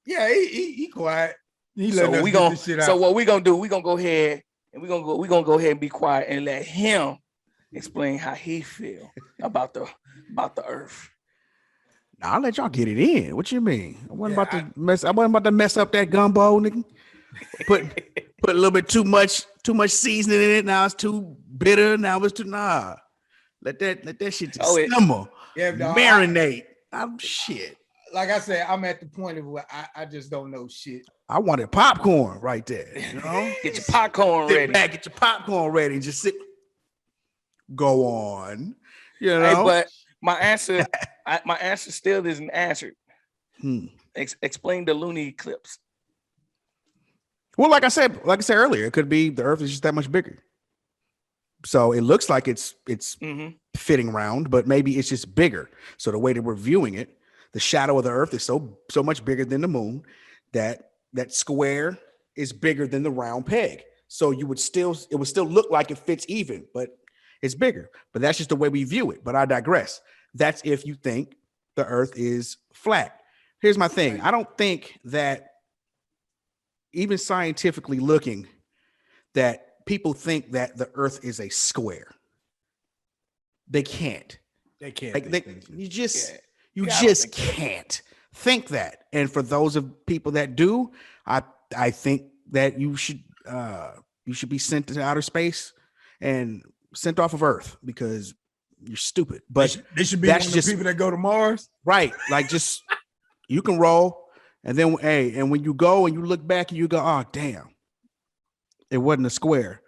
Yeah, he quiet. He
So
letting us
we
get
gonna.
this shit out.
So what we gonna do? We gonna go ahead and we gonna go ahead and be quiet and let him explain how he feel about the Earth.
I'll let y'all get it in. What you mean? I wasn't
Yeah,
about to mess up that gumbo, nigga. Put a little bit too much seasoning in it. Now it's too bitter. Now it's too Let that shit just simmer.
Yeah, dog,
marinate. I'm shit.
like I said, I'm at the point of where I just don't know shit.
I wanted popcorn right there. You know,
Get your popcorn
sit
ready.
back, get your popcorn ready. Just sit. Go on. You know,
Hey, but my answer still isn't answered. Explain the lunar eclipse.
Well, like I said earlier, it could be the Earth is just that much bigger. So it looks like it's fitting round, but maybe it's just bigger. So the way that we're viewing it, the shadow of the Earth is so much bigger than the moon that square is bigger than the round peg. So it would still look like it fits even, but it's bigger. But that's just the way we view it. But I digress. That's if you think the Earth is flat. Here's my thing. I don't think that even scientifically looking, that people think that the Earth is a square. They can't.
They can't.
Like you just can't think that. And for those of people that do, I think that you should be sent to outer space and sent off of Earth because you're stupid. But
they should be one of the people that go to Mars,
right? Like just you can roll, and then and when you go and you look back and you go, oh damn, it wasn't a square.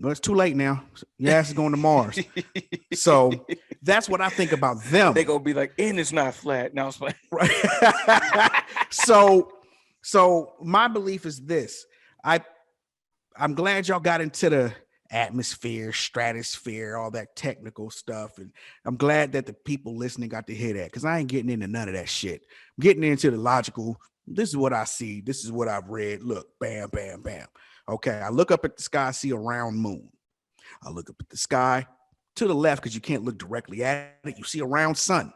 Well, it's too late now. Your ass is going to Mars. So that's what I think about them.
They gonna be like, and it's not flat. Now it's flat.
Right. So my belief is this. I'm glad y'all got into the atmosphere, stratosphere, all that technical stuff. And I'm glad that the people listening got to hear that, because I ain't getting into none of that shit. I'm getting into the logical. This is what I see. This is what I've read. Look, bam, bam, bam. Okay, I look up at the sky, I see a round moon. I look up at the sky to the left because you can't look directly at it. You see a round sun.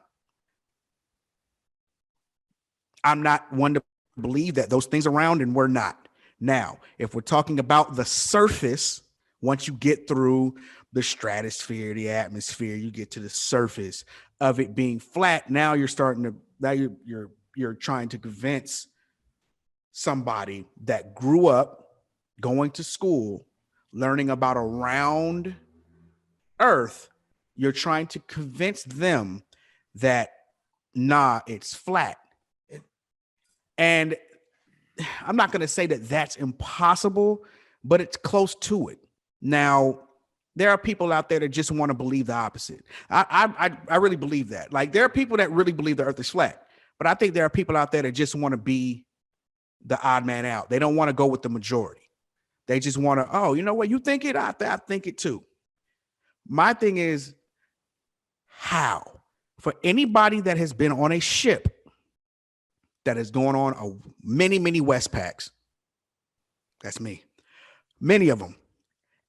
I'm not one to believe that those things are round, and we're not. Now, if we're talking about the surface, once you get through the stratosphere, the atmosphere, you get to the surface of it being flat. Now you're starting to, now you're trying to convince somebody that grew up going to school, learning about a round earth. You're trying to convince them that, nah, it's flat. And I'm not going to say that that's impossible, but it's close to it. Now, there are people out there that just want to believe the opposite. I really believe that. Like, there are people that really believe the earth is flat, but I think there are people out there that just want to be the odd man out. They don't want to go with the majority. They just want to, oh, you know what? You think it? I think it too. My thing is, how? For anybody that has been on a ship that is going on many Westpacks, that's me, many of them,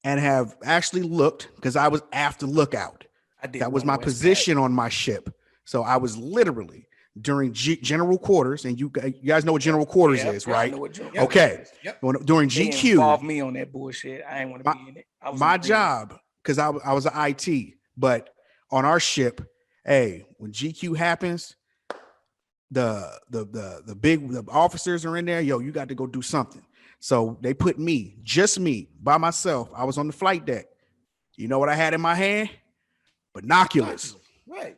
and have actually looked, because I was after lookout. That was my position on my ship. So I was literally during general quarters, and you guys know what general quarters is, right? Okay.
Yep.
During
They
GQ,
involved me on that bullshit. I ain't want to be in it.
my job, because I was an IT, but on our ship, hey, when GQ happens, the big officers are in there. Yo, you got to go do something. So they put me, just me, by myself. I was on the flight deck. You know what I had in my hand? Binoculars.
Right.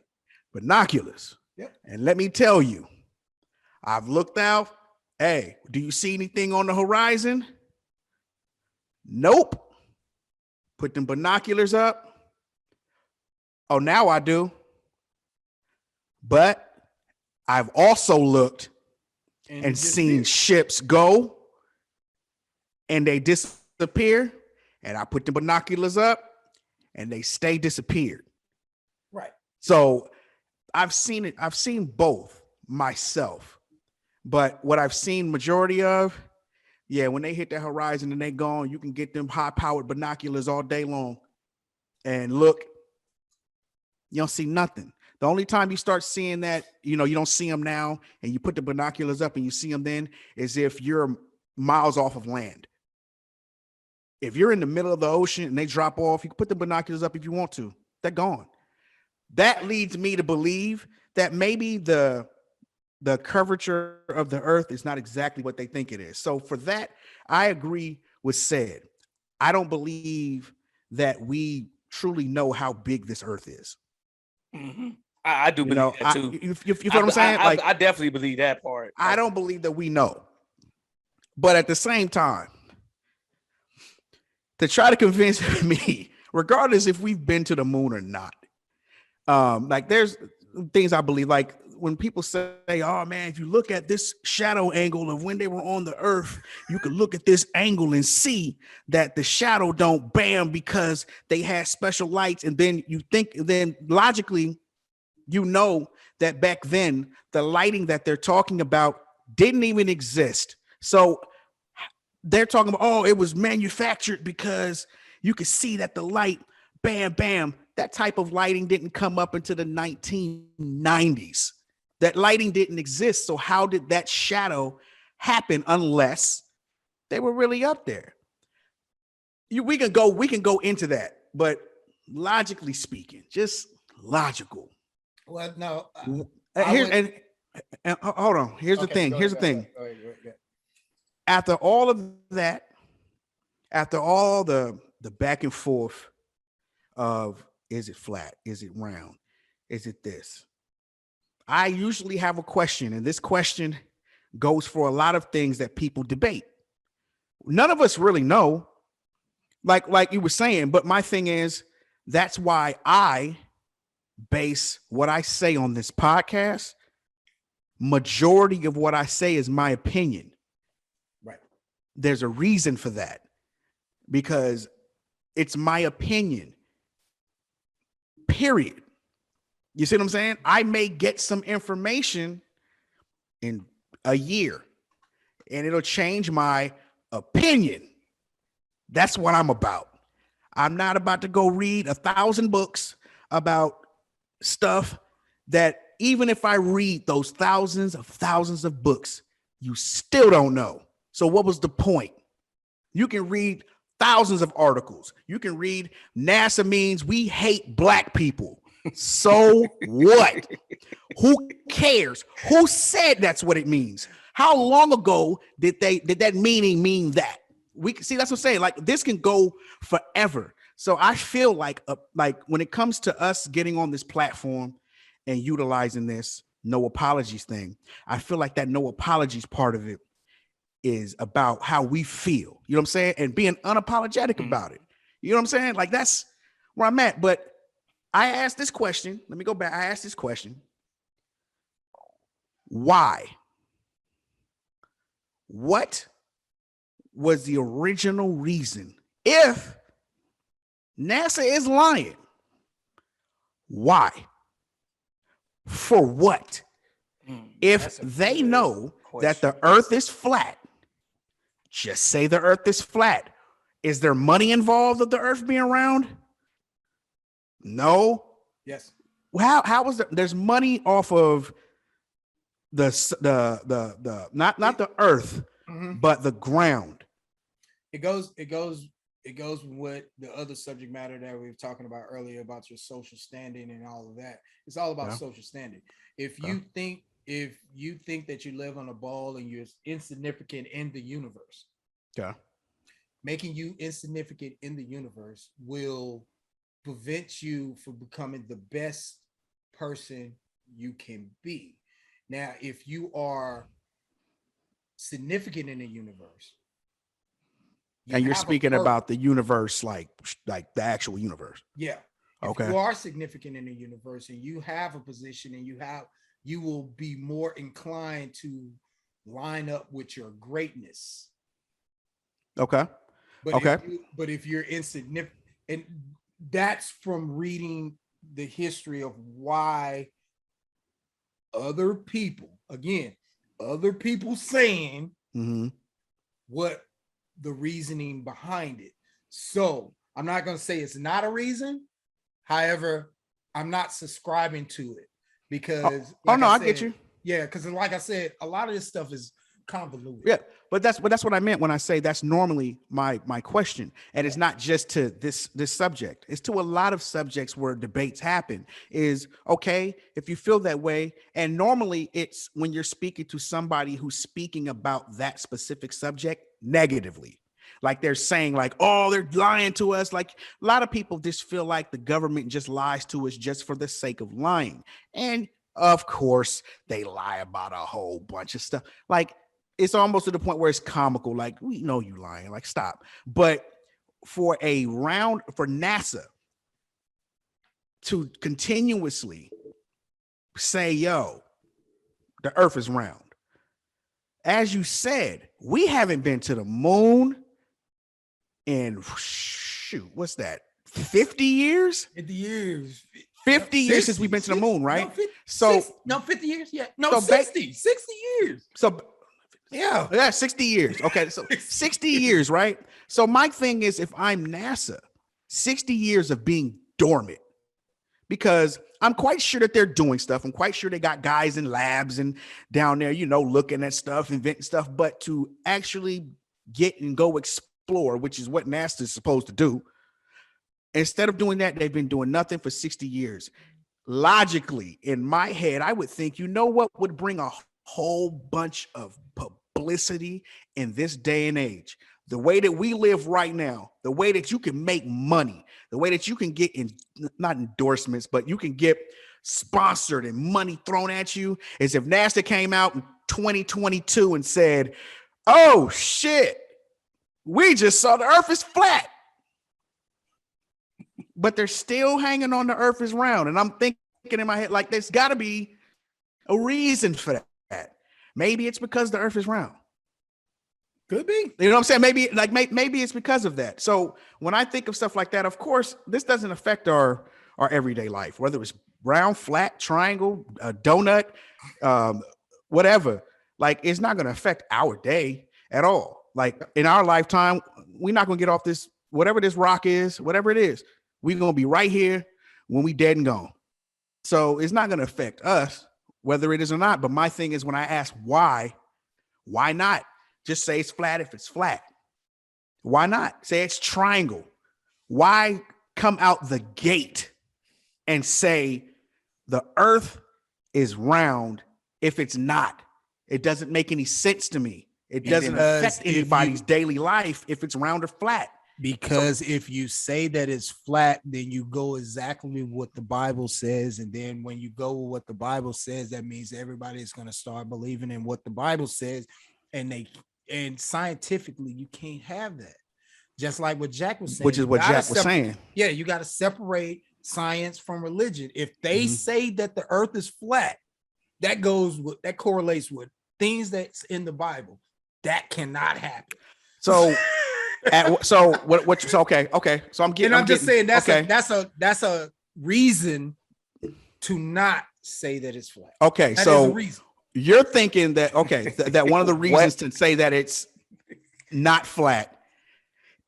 Binoculars.
Yep.
And let me tell you, I've looked out. Hey, do you see anything on the horizon? Nope. Put them binoculars up. Oh, now I do. But I've also looked and seen ships go and they disappear, and I put the binoculars up and they stay disappeared.
Right.
So I've seen it. I've seen both myself, but what I've seen majority of, yeah, when they hit the horizon and they gone, you can get them high-powered binoculars all day long and look, you don't see nothing. The only time you start seeing that, you don't see them now, and you put the binoculars up and you see them then, is if you're miles off of land. If you're in the middle of the ocean and they drop off, you can put the binoculars up if you want to. They're gone. That leads me to believe that maybe the curvature of the earth is not exactly what they think it is. So for that, I agree with said. I don't believe that we truly know how big this earth is.
Mm-hmm. I do believe that too.
You feel what I'm saying?
I definitely believe that part.
I don't believe that we know. But at the same time, to try to convince me, regardless if we've been to the moon or not, like there's things I believe, like when people say, oh man, if you look at this shadow angle of when they were on the earth, you can look at this angle and see that the shadow don't bam because they had special lights. And then you think, then logically, that back then the lighting that they're talking about didn't even exist. So they're talking about, oh, it was manufactured because you could see that the light, bam, bam. That type of lighting didn't come up into the 1990s. That lighting didn't exist. So how did that shadow happen unless they were really up there? We can go into that, but logically speaking, just logical.
Well, no.
Hold on. Here's the thing. Here's the thing.
Go ahead.
After all of that, after all the back and forth of, is it flat? Is it round? Is it this? I usually have a question, and this question goes for a lot of things that people debate. None of us really know, like you were saying, but my thing is, that's why I base what I say on this podcast. Majority of what I say is my opinion.
Right.
There's a reason for that, because It's my opinion. Period. You see what I'm saying? I may get some information in a year and it'll change my opinion. That's what I'm about. I'm not about to go read 1,000 books about stuff that even if I read those thousands of books, you still don't know. So what was the point? You can read thousands of articles. You can read NASA means we hate black people. So what? Who cares? Who said that's what it means? How long ago did that meaning mean that? We see, that's what I'm saying. Like, this can go forever. So I feel like when it comes to us getting on this platform and utilizing this no apologies thing, I feel like that no apologies part of it is about how we feel. You know what I'm saying? And being unapologetic about it. You know what I'm saying? Like, that's where I'm at. But I asked this question. Let me go back. I asked this question. Why? What was the original reason? If NASA is lying, why? For what? If they know that the earth is flat, just say the earth is flat. Is there money involved of the earth being round? No.
Yes.
How was there's money off of the not the earth, but the ground.
It goes with the other subject matter that we were talking about earlier about your social standing and all of that. It's all about social standing. If you think that you live on a ball and you're insignificant in the universe, making you insignificant in the universe will prevent you from becoming the best person you can be. Now, if you are significant in the universe,
and you're speaking about the universe, like the actual universe.
Yeah. If you are significant in the universe and you have a position and you will be more inclined to line up with your greatness.
Okay.
But if you're insignificant, and that's from reading the history of why other people saying what the reasoning behind it. So I'm not going to say it's not a reason. However, I'm not subscribing to it because
I get you.
Yeah, because like I said, a lot of this stuff is convoluted.
Yeah, but that's what I meant when I say that's normally my question, and it's not just to this subject. It's to a lot of subjects where debates happen. Is okay if you feel that way, and normally it's when you're speaking to somebody who's speaking about that specific subject negatively. Like they're saying like, oh, they're lying to us. Like a lot of people just feel like the government just lies to us just for the sake of lying. And of course, they lie about a whole bunch of stuff. Like it's almost to the point where it's comical. Like, we know you lying, like stop. But for NASA to continuously say, yo, the earth is round. As you said, we haven't been to the moon in what's that? 50 years?
50 years.
50 years since we've been to the moon, right?
50 years. Yeah. No, 60 years.
So yeah, 60 years. Okay, so 60 years, right? So my thing is, if I'm NASA, 60 years of being dormant, because I'm quite sure that they're doing stuff. I'm quite sure they got guys in labs and down there, looking at stuff, inventing stuff, but to actually get and go explore, which is what NASA is supposed to do. Instead of doing that, they've been doing nothing for 60 years. Logically, in my head, I would think, what would bring a whole bunch of publicity in this day and age? The way that we live right now, the way that you can make money, the way that you can get not endorsements, but you can get sponsored and money thrown at you, is if NASA came out in 2022 and said, oh shit, we just saw the earth is flat. But they're still hanging on the earth is round. And I'm thinking in my head, like, there's got to be a reason for that. Maybe it's because the earth is round.
Could be.
You know what I'm saying? Maybe it's because of that. So when I think of stuff like that, of course, this doesn't affect our everyday life, whether it's round, flat, triangle, donut, whatever. Like, it's not going to affect our day at all. Like, in our lifetime, we're not going to get off this, whatever this rock is, whatever it is. We're going to be right here when we dead and gone. So it's not going to affect us, whether it is or not. But my thing is, when I ask why not? Just say it's flat if it's flat. Why not? Say it's triangle. Why come out the gate and say the earth is round if it's not? It doesn't make any sense to me. It doesn't affect anybody's daily life if it's round or flat.
Because if you say that it's flat, then you go exactly what the Bible says. And then when you go with what the Bible says, that means everybody is going to start believing in what the Bible says. And scientifically, you can't have that. Just like what Jack was saying.
Which is what Jack was saying.
Yeah, you got to separate science from religion. If they say that the earth is flat, that correlates with things that's in the Bible. That cannot happen.
So okay. So I'm just
saying that's a reason to not say that it's flat.
Okay,
That
so
is a reason.
you're thinking that that one of the reasons to say that it's not flat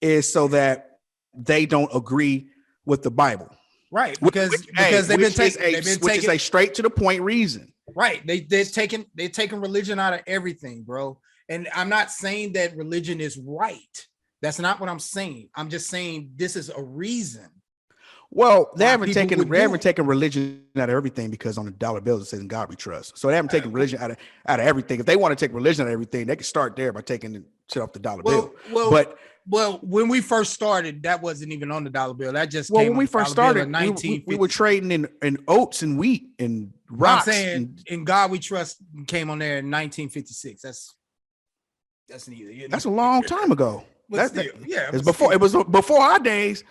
is so that they don't agree with the Bible,
right? Because they've been taking
a straight to the point reason,
right? They're taking religion out of everything, bro. And I'm not saying that religion is right. That's not what I'm saying. I'm just saying this is a reason.
Well, they haven't taken religion out of everything, because on the dollar bills it says "In God We Trust." So they haven't taken religion out of everything. If they want to take religion out of everything, they can start there by taking the shit off the dollar bill.
Well, when we first started, that wasn't even on the dollar bill. That just
when we first started, we were trading in oats and wheat and rocks.
I'm saying "In God We Trust" came on there in 1956. That's neither. You know?
That's a long time ago.
It
was before our days.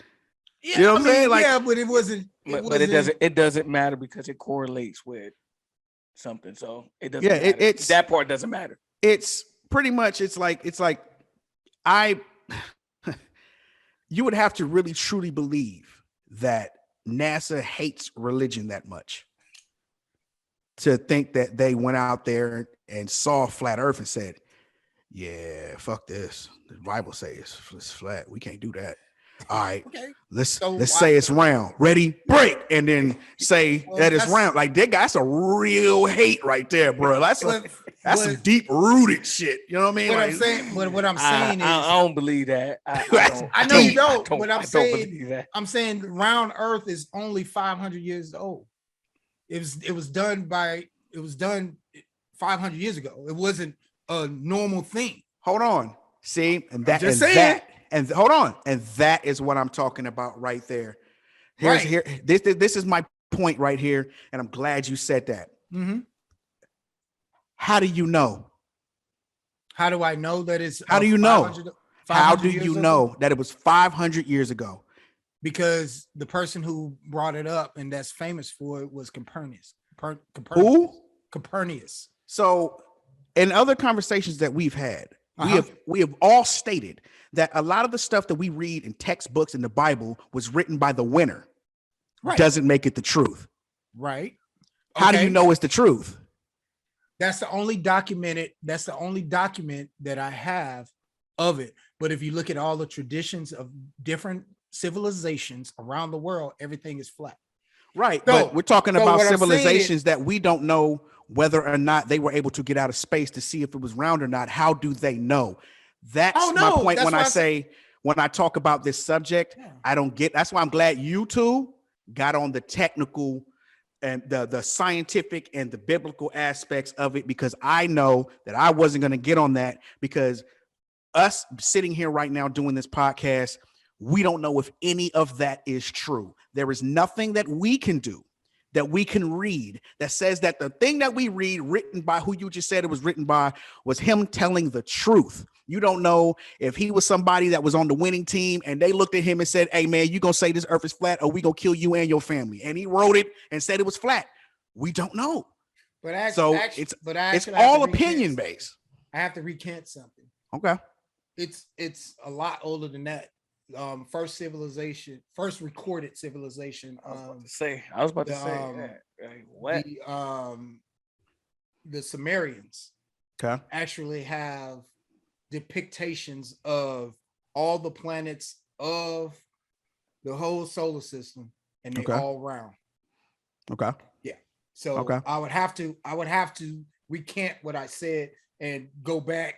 Yeah,
you know what I'm saying? Like,
yeah, but it wasn't.
But it doesn't matter because it correlates with something. So it doesn't.
Yeah,
matter.
It's
that part doesn't matter.
It's pretty much. It's like you would have to really truly believe that NASA hates religion that much to think that they went out there and saw flat Earth and said, "Yeah, fuck this. The Bible says it's flat. We can't do that. All right,
okay.
Let's say it's round. Ready, break, and then say that it's round." Like, that's a real hate right there, bro. That's some deep rooted shit. You know what I mean?
What I'm saying is,
I don't believe that.
I know you don't. But
I'm
saying round Earth is only 500 years old. It was done 500 years ago. It wasn't a normal thing.
Hold on. See, and hold on. And that is what I'm talking about right there. This is my point right here. And I'm glad you said that.
Mm-hmm.
How do you know?
How do I know that it's
how do you know? How do you know that it was 500 years ago?
Because the person who brought it up and that's famous for it was Copernicus.
Who?
Copernicus.
So in other conversations that we've had, we have all stated that a lot of the stuff that we read in textbooks in the Bible was written by the winner. Right. Doesn't make it the truth.
Right.
How do you know it's the truth?
That's the only document that I have of it. But if you look at all the traditions of different civilizations around the world, everything is flat.
Right. So, but we're talking about civilizations that we don't know whether or not they were able to get out of space to see if it was round or not. How do they know? That's my point. When I talk about this subject, I don't get. That's why I'm glad you two got on the technical and the scientific and the biblical aspects of it, because I know that I wasn't going to get on that, because us sitting here right now doing this podcast, we don't know if any of that is true. There is nothing that we can do, that we can read, that says that the thing that we read written by who you just said it was written by was him telling the truth. You don't know if he was somebody that was on the winning team and they looked at him and said, "Hey man, you gonna say this earth is flat or we gonna kill you and your family." And he wrote it and said it was flat. We don't know. But it's all opinion based.
I have to recant something.
Okay.
It's a lot older than that. First recorded civilization.
I was about to say. I was about to
the,
say.
um,
What?
The Sumerians
Okay.
actually have depictions of all the planets of the whole solar system, and they
Okay.
all round.
Okay.
So
Okay.
I would have to recant what I said and go back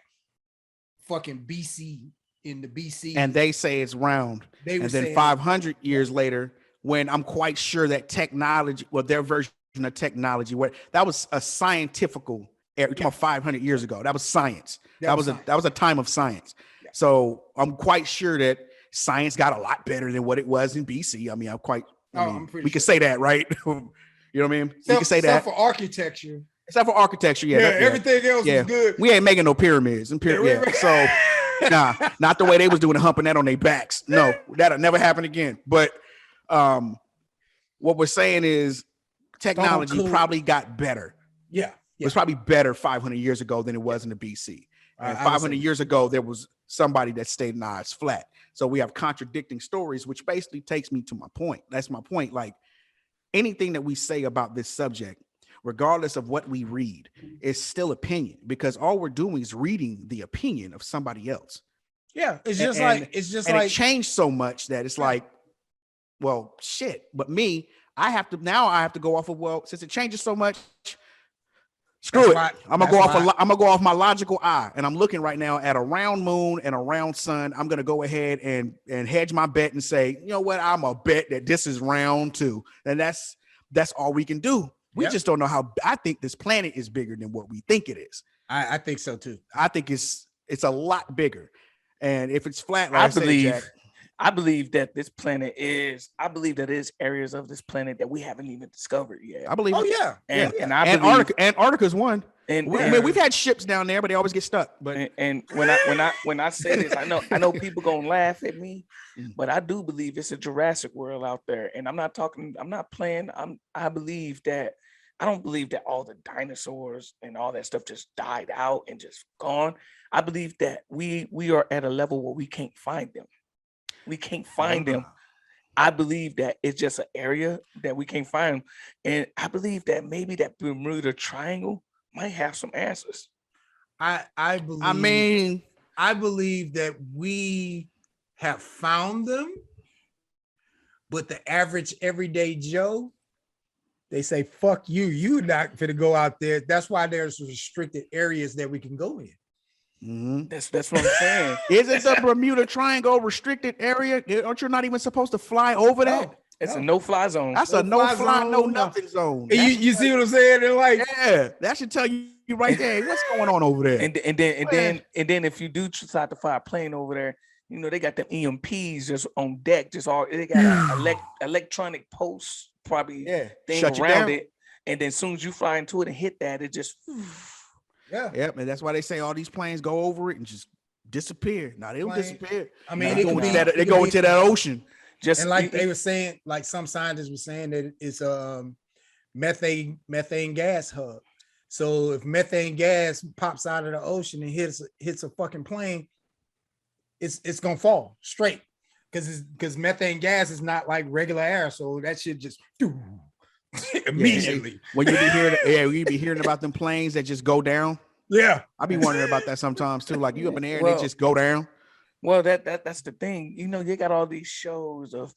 fucking BC in the BC.
And they say it's round.
They were
And then
saying
500 years later, when I'm quite sure that technology, well, their version of technology, where that was a scientifical era,
Yeah.
500 years ago. That was science. That was
science.
a time of science.
Yeah.
So I'm quite sure that science got a lot better than what it was in BC. I mean, I'm pretty we can say that, right? You know what I mean? You can say that.
Except for architecture.
Except for architecture, yeah.
Everything else
Yeah.
was good.
We ain't making no pyramids. So nah, not the way they was doing it, humping that on their backs. No, that'll never happen again. But what we're saying is technology
Cool.
probably got better.
Yeah.
It was probably better 500 years ago than it was in the BC. And
I would
500
say-
years ago, there was somebody that stayed nah, it's flat. So we have contradicting stories, which basically takes me to my point. That's my point. Like anything that we say about this subject, regardless of what we read, is still opinion, because all we're doing is reading the opinion of somebody else.
Yeah, it's
And-
just
and-
like it's just
And
like
it changed so much that it's
Yeah.
like, well, shit. But me, I have to go off of, well, since it changes so much, screw
That's
it.
why-
I'm gonna
that's
go off my logical eye, and I'm looking right now at a round moon and a round sun. I'm gonna go ahead and hedge my bet and say, you know what? I'm a bet that this is round too, and that's all we can do. We
Yep.
just don't know how. I think this planet is bigger than what we think it is.
I think so too.
I think it's a lot bigger, and if it's flat, like I said, Jack,
I believe that this planet is. I believe that there's areas of this planet that we haven't even discovered yet.
I believe.
Oh
it.
yeah.
And
yeah.
and I believe
Antarctica's one.
and,
I
and,
mean, we've had ships down there, but they always get stuck. But
and when I say this, I know people gonna laugh at me, but I do believe it's a Jurassic World out there. And I'm not playing. I believe that I don't believe that all the dinosaurs and all that stuff just died out and just gone. I believe that we are at a level where we can't find them. We can't find them. I believe that it's just an area that we can't find them. And I believe that maybe that Bermuda Triangle might have some answers.
I believe I believe that we have found them, but the average everyday Joe, they say, fuck you, you not gonna go out there. That's why there's restricted areas that we can go in.
Mhm.
That's what I'm saying.
Isn't the Bermuda Triangle restricted area? Aren't you not even supposed to fly over that?
No,
It's a
no.
no-fly zone.
That's
No
a no
fly
fly,
zone,
no
no.
nothing zone.
And you see what I'm saying? They're like,
Yeah, that should tell you right there. What's going on over there?
And then if you do decide to fly a plane over there, you know they got them EMPs just on deck, just all they got a electronic post probably
Yeah,
thing
shut you
around
down.
it, and then as soon as you fly into it and hit that, it just
yeah.
Yep, and that's why they say all these planes go over it and just disappear. Now they don't
Plane-
disappear.
I mean,
They
it
go
could
into
be,
that.
it
They
could
go
be-
into that ocean.
just
and like
you-
they were saying, like some scientists were saying that it's methane gas hub. So if methane gas pops out of the ocean and hits a fucking plane, it's gonna fall straight because methane gas is not like regular air, so that shit just immediately.
When you be hearing about them planes that just go down.
Yeah,
I be wondering about that sometimes too. Like you up in the air and
Well,
they just go down.
well that's the thing. You know, you got all these shows of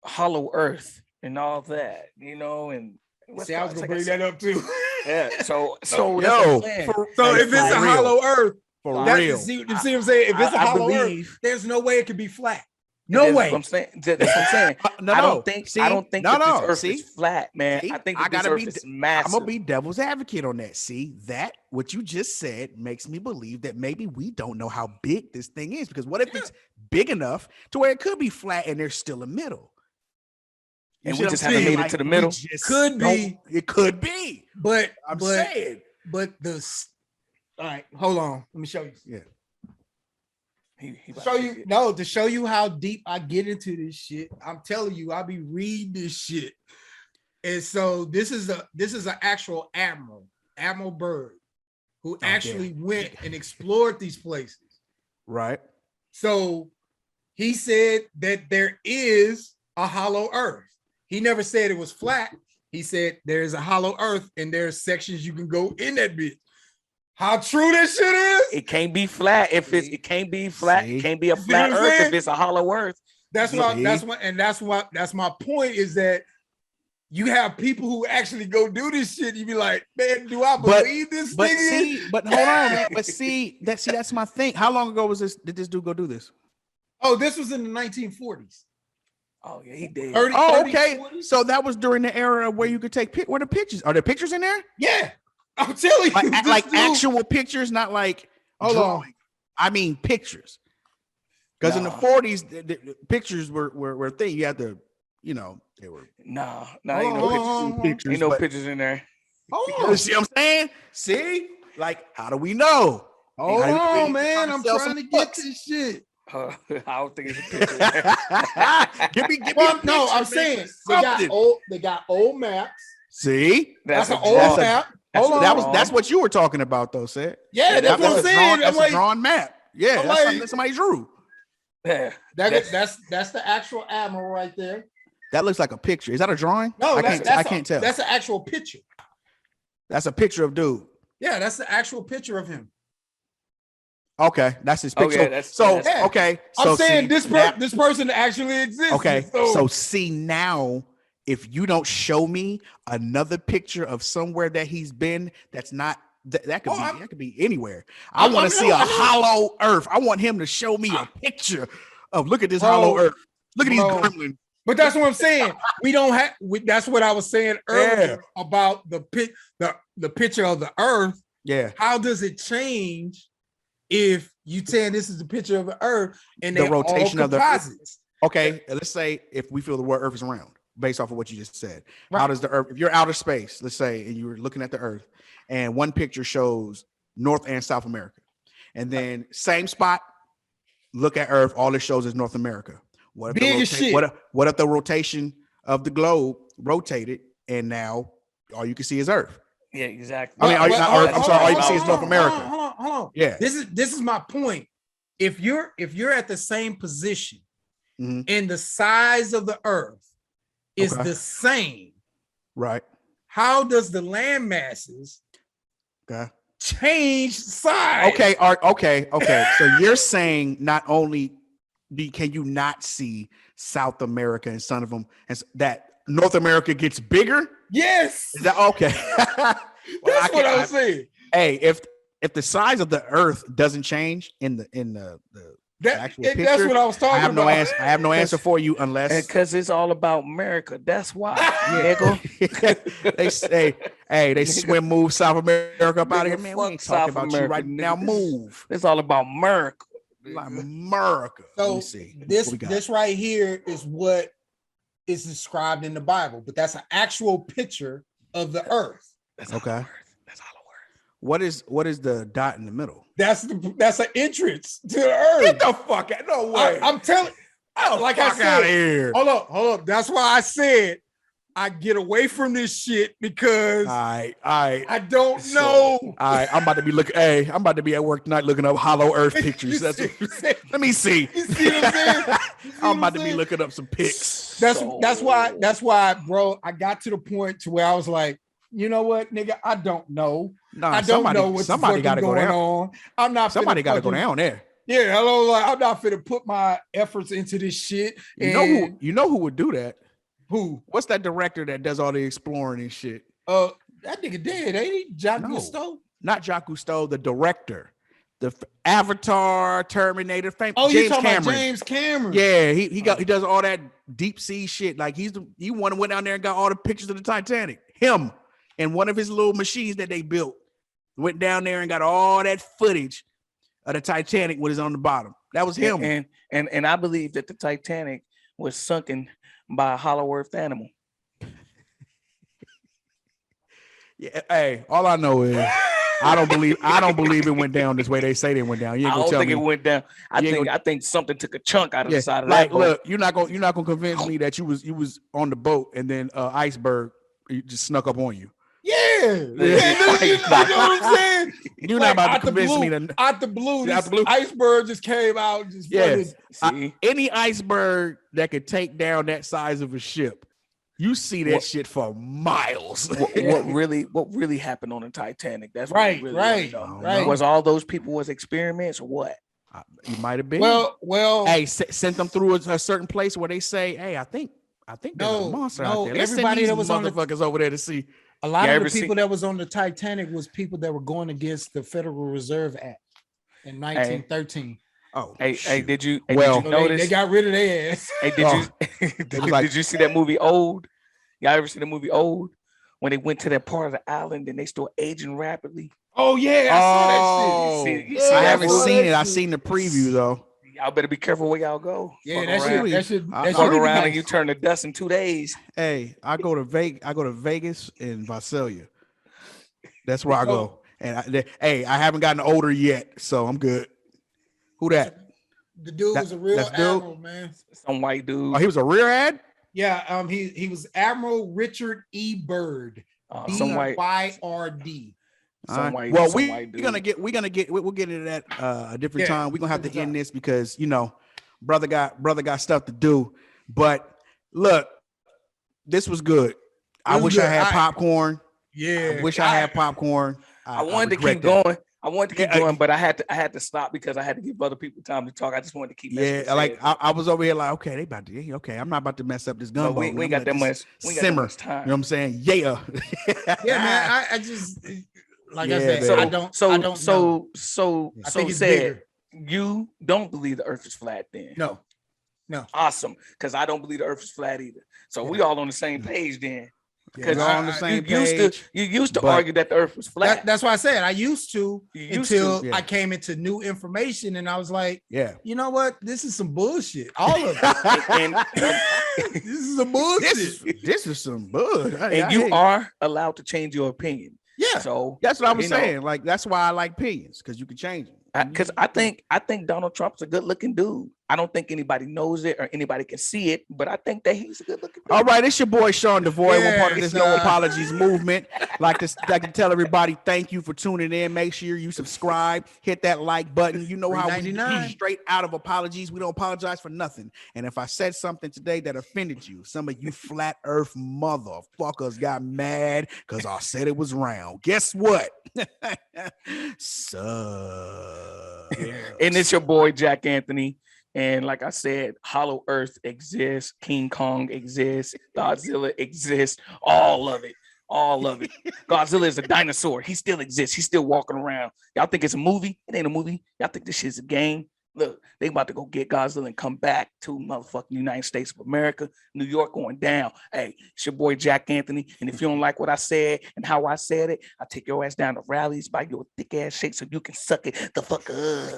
Hollow Earth and all that, you know, and
see, I was gonna bring that up too.
Yeah, so that's what
Yo,
I'm saying.
So
Hey,
if it's
for
a
real.
hollow earth,
For
that,
real.
see what I'm saying? If it's a
I
hollow earth,
believe-
there's no way it could be flat.
That's
No
what
way.
I'm saying. That's what I'm saying.
No,
I
no.
don't think
See?
I don't think
No,
that
no.
this Earth
See?
is flat, man.
See?
I think
I
that this
gotta
Earth
be
is
I'm
massive.
gonna be devil's advocate on that. See that what you just said makes me believe that maybe we don't know how big this thing is, because what if it's big enough to where it could be flat and there's still a middle? You
And
see
we
what I'm
just haven't
saying?
made it to the middle?
we just
Could
don't-
be.
It could be.
But
I'm
but
saying.
but all right, hold on. Let me show you.
Yeah.
He about
Show
to
you
get-
no to show you how deep I get into this shit. I'm telling you, I be reading this shit. And so this is an actual Admiral Byrd, who actually went and explored these places.
Right.
So he said that there is a hollow earth. He never said it was flat. He said there's a hollow earth and there's sections you can go in that bitch. How true that shit is?
It can't be flat if it's. It can't be flat.
See?
It can't be a
See
flat
what I'm
earth
saying?
if it's a hollow earth.
That's
See?
why. That's my point is that you have people who actually go do this shit. You be like, man, do I
But-
believe this
But
nigga?
see, but hold on, man. But that's my thing. How long ago was this? Did this dude go do this?
Oh, this was in the 1940s.
Oh yeah, he did.
30,
Oh,
30s,
okay.
40s?
So that was during the era where you could take were the pictures? Are there pictures in there?
Yeah, I'm telling you,
Like,
this
like
dude-
actual pictures, not like
Hold on.
drawing. I mean pictures. Because in the
Nah.
40s, the pictures were a thing. You had to, they were
Nah,
Hold
ain't
on,
no
hold
pictures.
on.
pictures.
Ain't no
but-
pictures in there.
Hold
You see what I'm saying? See? Like, how do we know?
Hold
How do we-
on,
we
man.
trying to
I'm
sell
trying
some
to get
books.
this shit.
I don't think it's a picture. in there.
give me
Well,
a
no,
picture,
I'm
man,
saying
something.
they got old maps.
See?
That's,
a
an old
draw.
map.
that's
Hold
a
on.
That was
drawing.
that's what you were talking about, though, Sid.
Yeah,
Yeah,
that's what I'm
a
saying.
drawn,
I'm
that's
like,
a drawn map. Yeah,
I'm
that's
like-
something that somebody drew.
Yeah.
that's the actual admiral right there.
That looks like a picture. Is that a drawing?
No,
I
that's,
can't tell.
That's an actual picture.
That's a picture of dude.
Yeah, that's the actual picture of him.
Okay, that's his
Oh,
picture.
yeah, that's-
so
that's-
okay.
I'm
So
saying
see,
this person actually exists.
okay. So see now, if you don't show me another picture of somewhere that he's been, that's not that could
Oh,
be
I'm-
that could be anywhere. I
I'm-
want
I'm-
to see a
I'm-
hollow earth. I want him to show me a picture of look at this
Bro,
hollow earth. Look at these
bro.
gremlins.
But that's what I'm saying. We don't have. That's what I was saying earlier about the picture of the Earth.
Yeah.
How does it change if you saying this is the picture of the Earth and
The
they're
rotation
all
of the-
composites?
Okay. Let's say if we feel the word Earth is round, based off of what you just said. How
Right.
does the Earth? If you're outer space, let's say, and you're looking at the Earth, and one picture shows North and South America, and then same spot, look at Earth, all it shows is North America. What if the
Big as shit.
what if the rotation of the globe rotated and now all you can see is Earth?
Yeah, exactly.
I mean, are you not
hold
Earth? I'm
on,
sorry, all you
hold
can see
on,
is North
hold on,
America.
Hold on.
Yeah.
This is my point. If you're at the same position
Mhm.
and the size of the Earth is
Okay.
the same,
Right.
how does the land masses
Okay.
change size?
Okay. So you're saying not only can you not see South America and some of them, that North America gets bigger?
Yes.
Is that okay? Well,
That's what I'm saying.
Hey, if the size of the Earth doesn't change in the actual
That's
picture,
what I was talking
I have
about.
no answer. I have no answer for you unless
Because it's all about America. That's why, nigga.
they say, hey, they
Nigga.
swim move South America up out of here,
Nigga,
man. We
fuck
ain't talking
South
about you
America,
right now.
nigga.
Move.
It's all about America.
Like America. Let
So
me see.
this
What we got?
this right here is what is described in the Bible, but that's an actual picture of the Earth.
That's
Okay.
hollow earth. That's hollow earth.
What is the dot in the middle?
That's an entrance to the Earth.
Get the fuck out! No way!
I'm telling. Like I
Fuck out of
said,
here!
hold up. That's why I said I get away from this shit because
All right.
I don't know.
All right, I'm about to be looking. Hey, I'm about to be at work tonight looking up hollow Earth pictures. That's what, let me see.
You see what I'm saying? You see
I'm
what
about to be
saying?
looking up some pics.
That's why, bro. I got to the point to where I was like, you know what, nigga, I don't know.
Nah,
I don't know what's
somebody
got to
go
going
down.
on. I'm not.
Somebody got to go
fucking-
down there.
Yeah, hello. Like, I'm not finna put my efforts into this shit.
You know who?
And
You know who would do that?
who?
What's that director that does all the exploring and shit?
That nigga dead, ain't he? Jacques
No.
Cousteau?
Not Jacques Cousteau, the director, Avatar, Terminator, fame.
Oh,
James
you talking
Cameron.
about James Cameron?
Yeah, he does all that deep sea shit. Like he went down there and got all the pictures of the Titanic. Him and one of his little machines that they built went down there and got all that footage of the Titanic what is on the bottom. That was him.
And I believe that the Titanic was sunken by a hollow earth animal.
Yeah, hey, all I know is I don't believe it went down this way they say they went down. You ain't
I
gonna
don't
tell
think
me.
it went down.
You ain't
I think something took a chunk out of
Yeah,
the side of
like
that boat.
look, you're not gonna convince me that you was on the boat and then iceberg just snuck up on you.
Yeah, you know what I'm saying?
You're
Like,
not about
out
to
the
convince
blue-
me to.
Out the blue,
Yeah, out
this
the blue.
iceberg just came out and just
Yes.
flooded.
See,
Any iceberg that could take down that size of a ship, you see that
What-
shit for miles.
what really happened on the Titanic? That's what we
Right,
really wanna
right,
know.
I don't
right.
know.
Was all those people was experiments or what?
You might have been.
Well,
hey, sent them through a certain place where they say, "Hey, I think there's
No,
a monster
no,
out there. Let's
everybody
send
that
these
was on the-
motherfuckers over there to see."
a lot
You
of
ever
the
see-
people that was on the Titanic was people that were going against the Federal Reserve Act in 1913.
Oh,
Hey,
shoot.
did you
Well-
So
notice?
they got rid of their ass.
Hey, did
It was like-
did you see that movie Old? Y'all ever see the movie Old? When they went to that part of the island and they start aging rapidly.
Oh yeah, I saw that
Oh,
shit.
You see
I
that
haven't
movie?
seen it.
That
I've
shit.
seen the preview though.
Y'all better be careful where y'all go.
Yeah,
Fuck
that
around.
shit. That shit.
I-
That
I-
Fuck
shit.
around
nice.
and you turn to dust in 2 days.
Hey, I go to Vegas and Visalia. That's where I go. And I haven't gotten older yet, so I'm good. Who that?
The dude
That-
was a real
that's dude?
admiral, man.
Some white dude.
Oh, he was a rear ad.
Yeah, he was Admiral Richard E. Byrd.
Some white.
BYRD.
Some white.
Well,
some
we're
white dude.
gonna get we'll get into that a different
Yeah,
time. We're gonna have to
different
end
time.
this because brother got stuff to do. But look, this was good. I
was
wish I
good.
had popcorn.
Yeah.
I wish I had popcorn.
I wanted to
regret
keep
that.
going. I wanted to keep
Yeah,
going, but I had to stop because I had to give other people time to talk. I just wanted to keep. messing
Yeah,
with
like
Sid.
I was over here like, okay, they about to okay. I'm not about to mess up this
But
gumbo.
we ain't got that much. We ain't got that
simmer.
much time.
You know what I'm saying? Yeah.
Yeah, man. I just like I
Yeah,
said,
man.
I don't.
So
I don't know.
so
I
so
think it's
said
bigger.
you don't believe the Earth is flat then?
No.
Awesome, because I don't believe the Earth is flat either. So we all on the same page then. Because
We're all on the same page.
you used to
but-
argue that the Earth was flat.
That's why I said I used to
You used
until
to, yeah.
I came into new information and I was like,
Yeah.
you know what? This is some bullshit. All of it.
and,
This is some bullshit.
This is some bud.
and you are allowed to change your opinion.
Yeah.
So
That's what I was
you know,
saying. Like that's why I like opinions because you can change them.
because I think Donald Trump's a good looking dude. I don't think anybody knows it or anybody can see it, but I think that he's a good looking dude.
All right, it's your boy Sean DeVoy, one part of
Yes,
this No Apologies movement. Like to tell everybody, thank you for tuning in. Make sure you subscribe, hit that like button. You know how we
$3.99.
straight out of apologies. We don't apologize for nothing. And if I said something today that offended you, some of you flat earth motherfuckers got mad because I said it was round. Guess what?
And it's your boy Jack Anthony. And like I said, Hollow Earth exists, King Kong exists, Godzilla exists, all of it. All of it. Godzilla is a dinosaur. He still exists. He's still walking around. Y'all think it's a movie? It ain't a movie. Y'all think this shit's a game? Look, they about to go get Godzilla and come back to motherfucking United States of America. New York going down. Hey, it's your boy Jack Anthony. And if you don't like what I said and how I said it, I'll take your ass down to Rallies, buy you a thick ass shake so you can suck it the fuck up.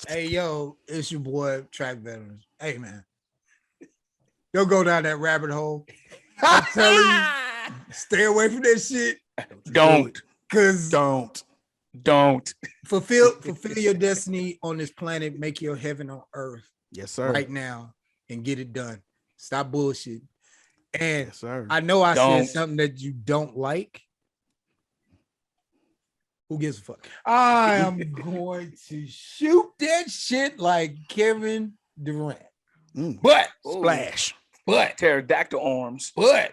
Hey, yo, it's your boy Track Veterans. Hey, man. Don't go down that rabbit hole. I'm telling you, stay away from that shit.
Don't.
Because
Don't.
fulfill your destiny on this planet, make your heaven on earth
Yes, sir.
right now and get it done. Stop bullshit. And
Yes, sir.
I know I
Don't.
said something that you don't like. Who gives a fuck? I am going to shoot that shit like Kevin Durant.
Mm.
But
Splash.
Pterodactyl arms.
I'm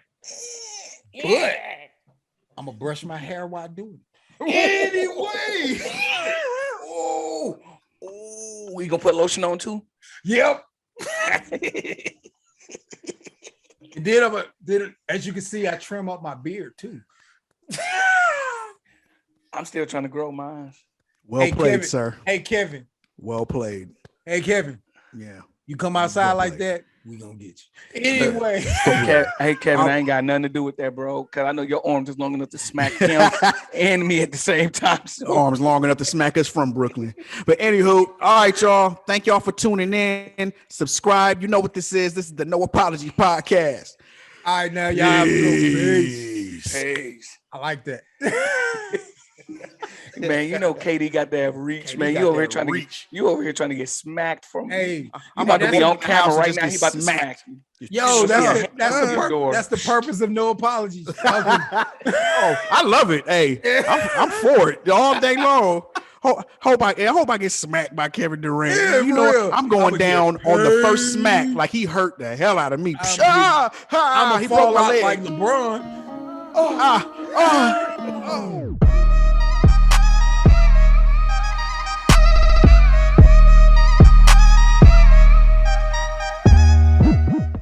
gonna brush my hair while doing it. Anyway.
Oh, you gonna put lotion on too?
Yep. And then as you can see, I trim up my beard too.
I'm still trying to grow mine.
Well
Hey,
played,
Kevin.
sir.
Hey Kevin.
Well played.
Hey Kevin.
Yeah.
You come outside like
played.
that, we gonna get you. Anyway.
Hey Kevin, I ain't got nothing to do with that, bro. Cause I know your arms is long enough to smack him and me at the same time. So
Arms long enough to smack us from Brooklyn. But anywho, all right, y'all. Thank y'all for tuning in. Subscribe. You know what this is. This is the No Apologies Podcast.
All right, now y'all have a good peace.
Peace.
I like that.
Man, you know Katie got that reach,
KD
man.
got
You over here
that
trying
reach.
to get smacked from me.
Hey,
I'm about to
gotta
be
go
on
to the house
camera
and
right
just
now.
get
He about to
smacked.
smack me.
Yo,
Yeah.
that's the purpose of no apologies.
Oh, I love it. Hey, I'm for it all day long. Hope I get smacked by Kevin Durant.
Yeah,
you
for
know,
real.
I'm going
I'ma
down
get
on the first smack
paid.
like he hurt the hell out of me.
I'm
He
gonna
broke
fall
my
out
leg.
like LeBron.
Oh.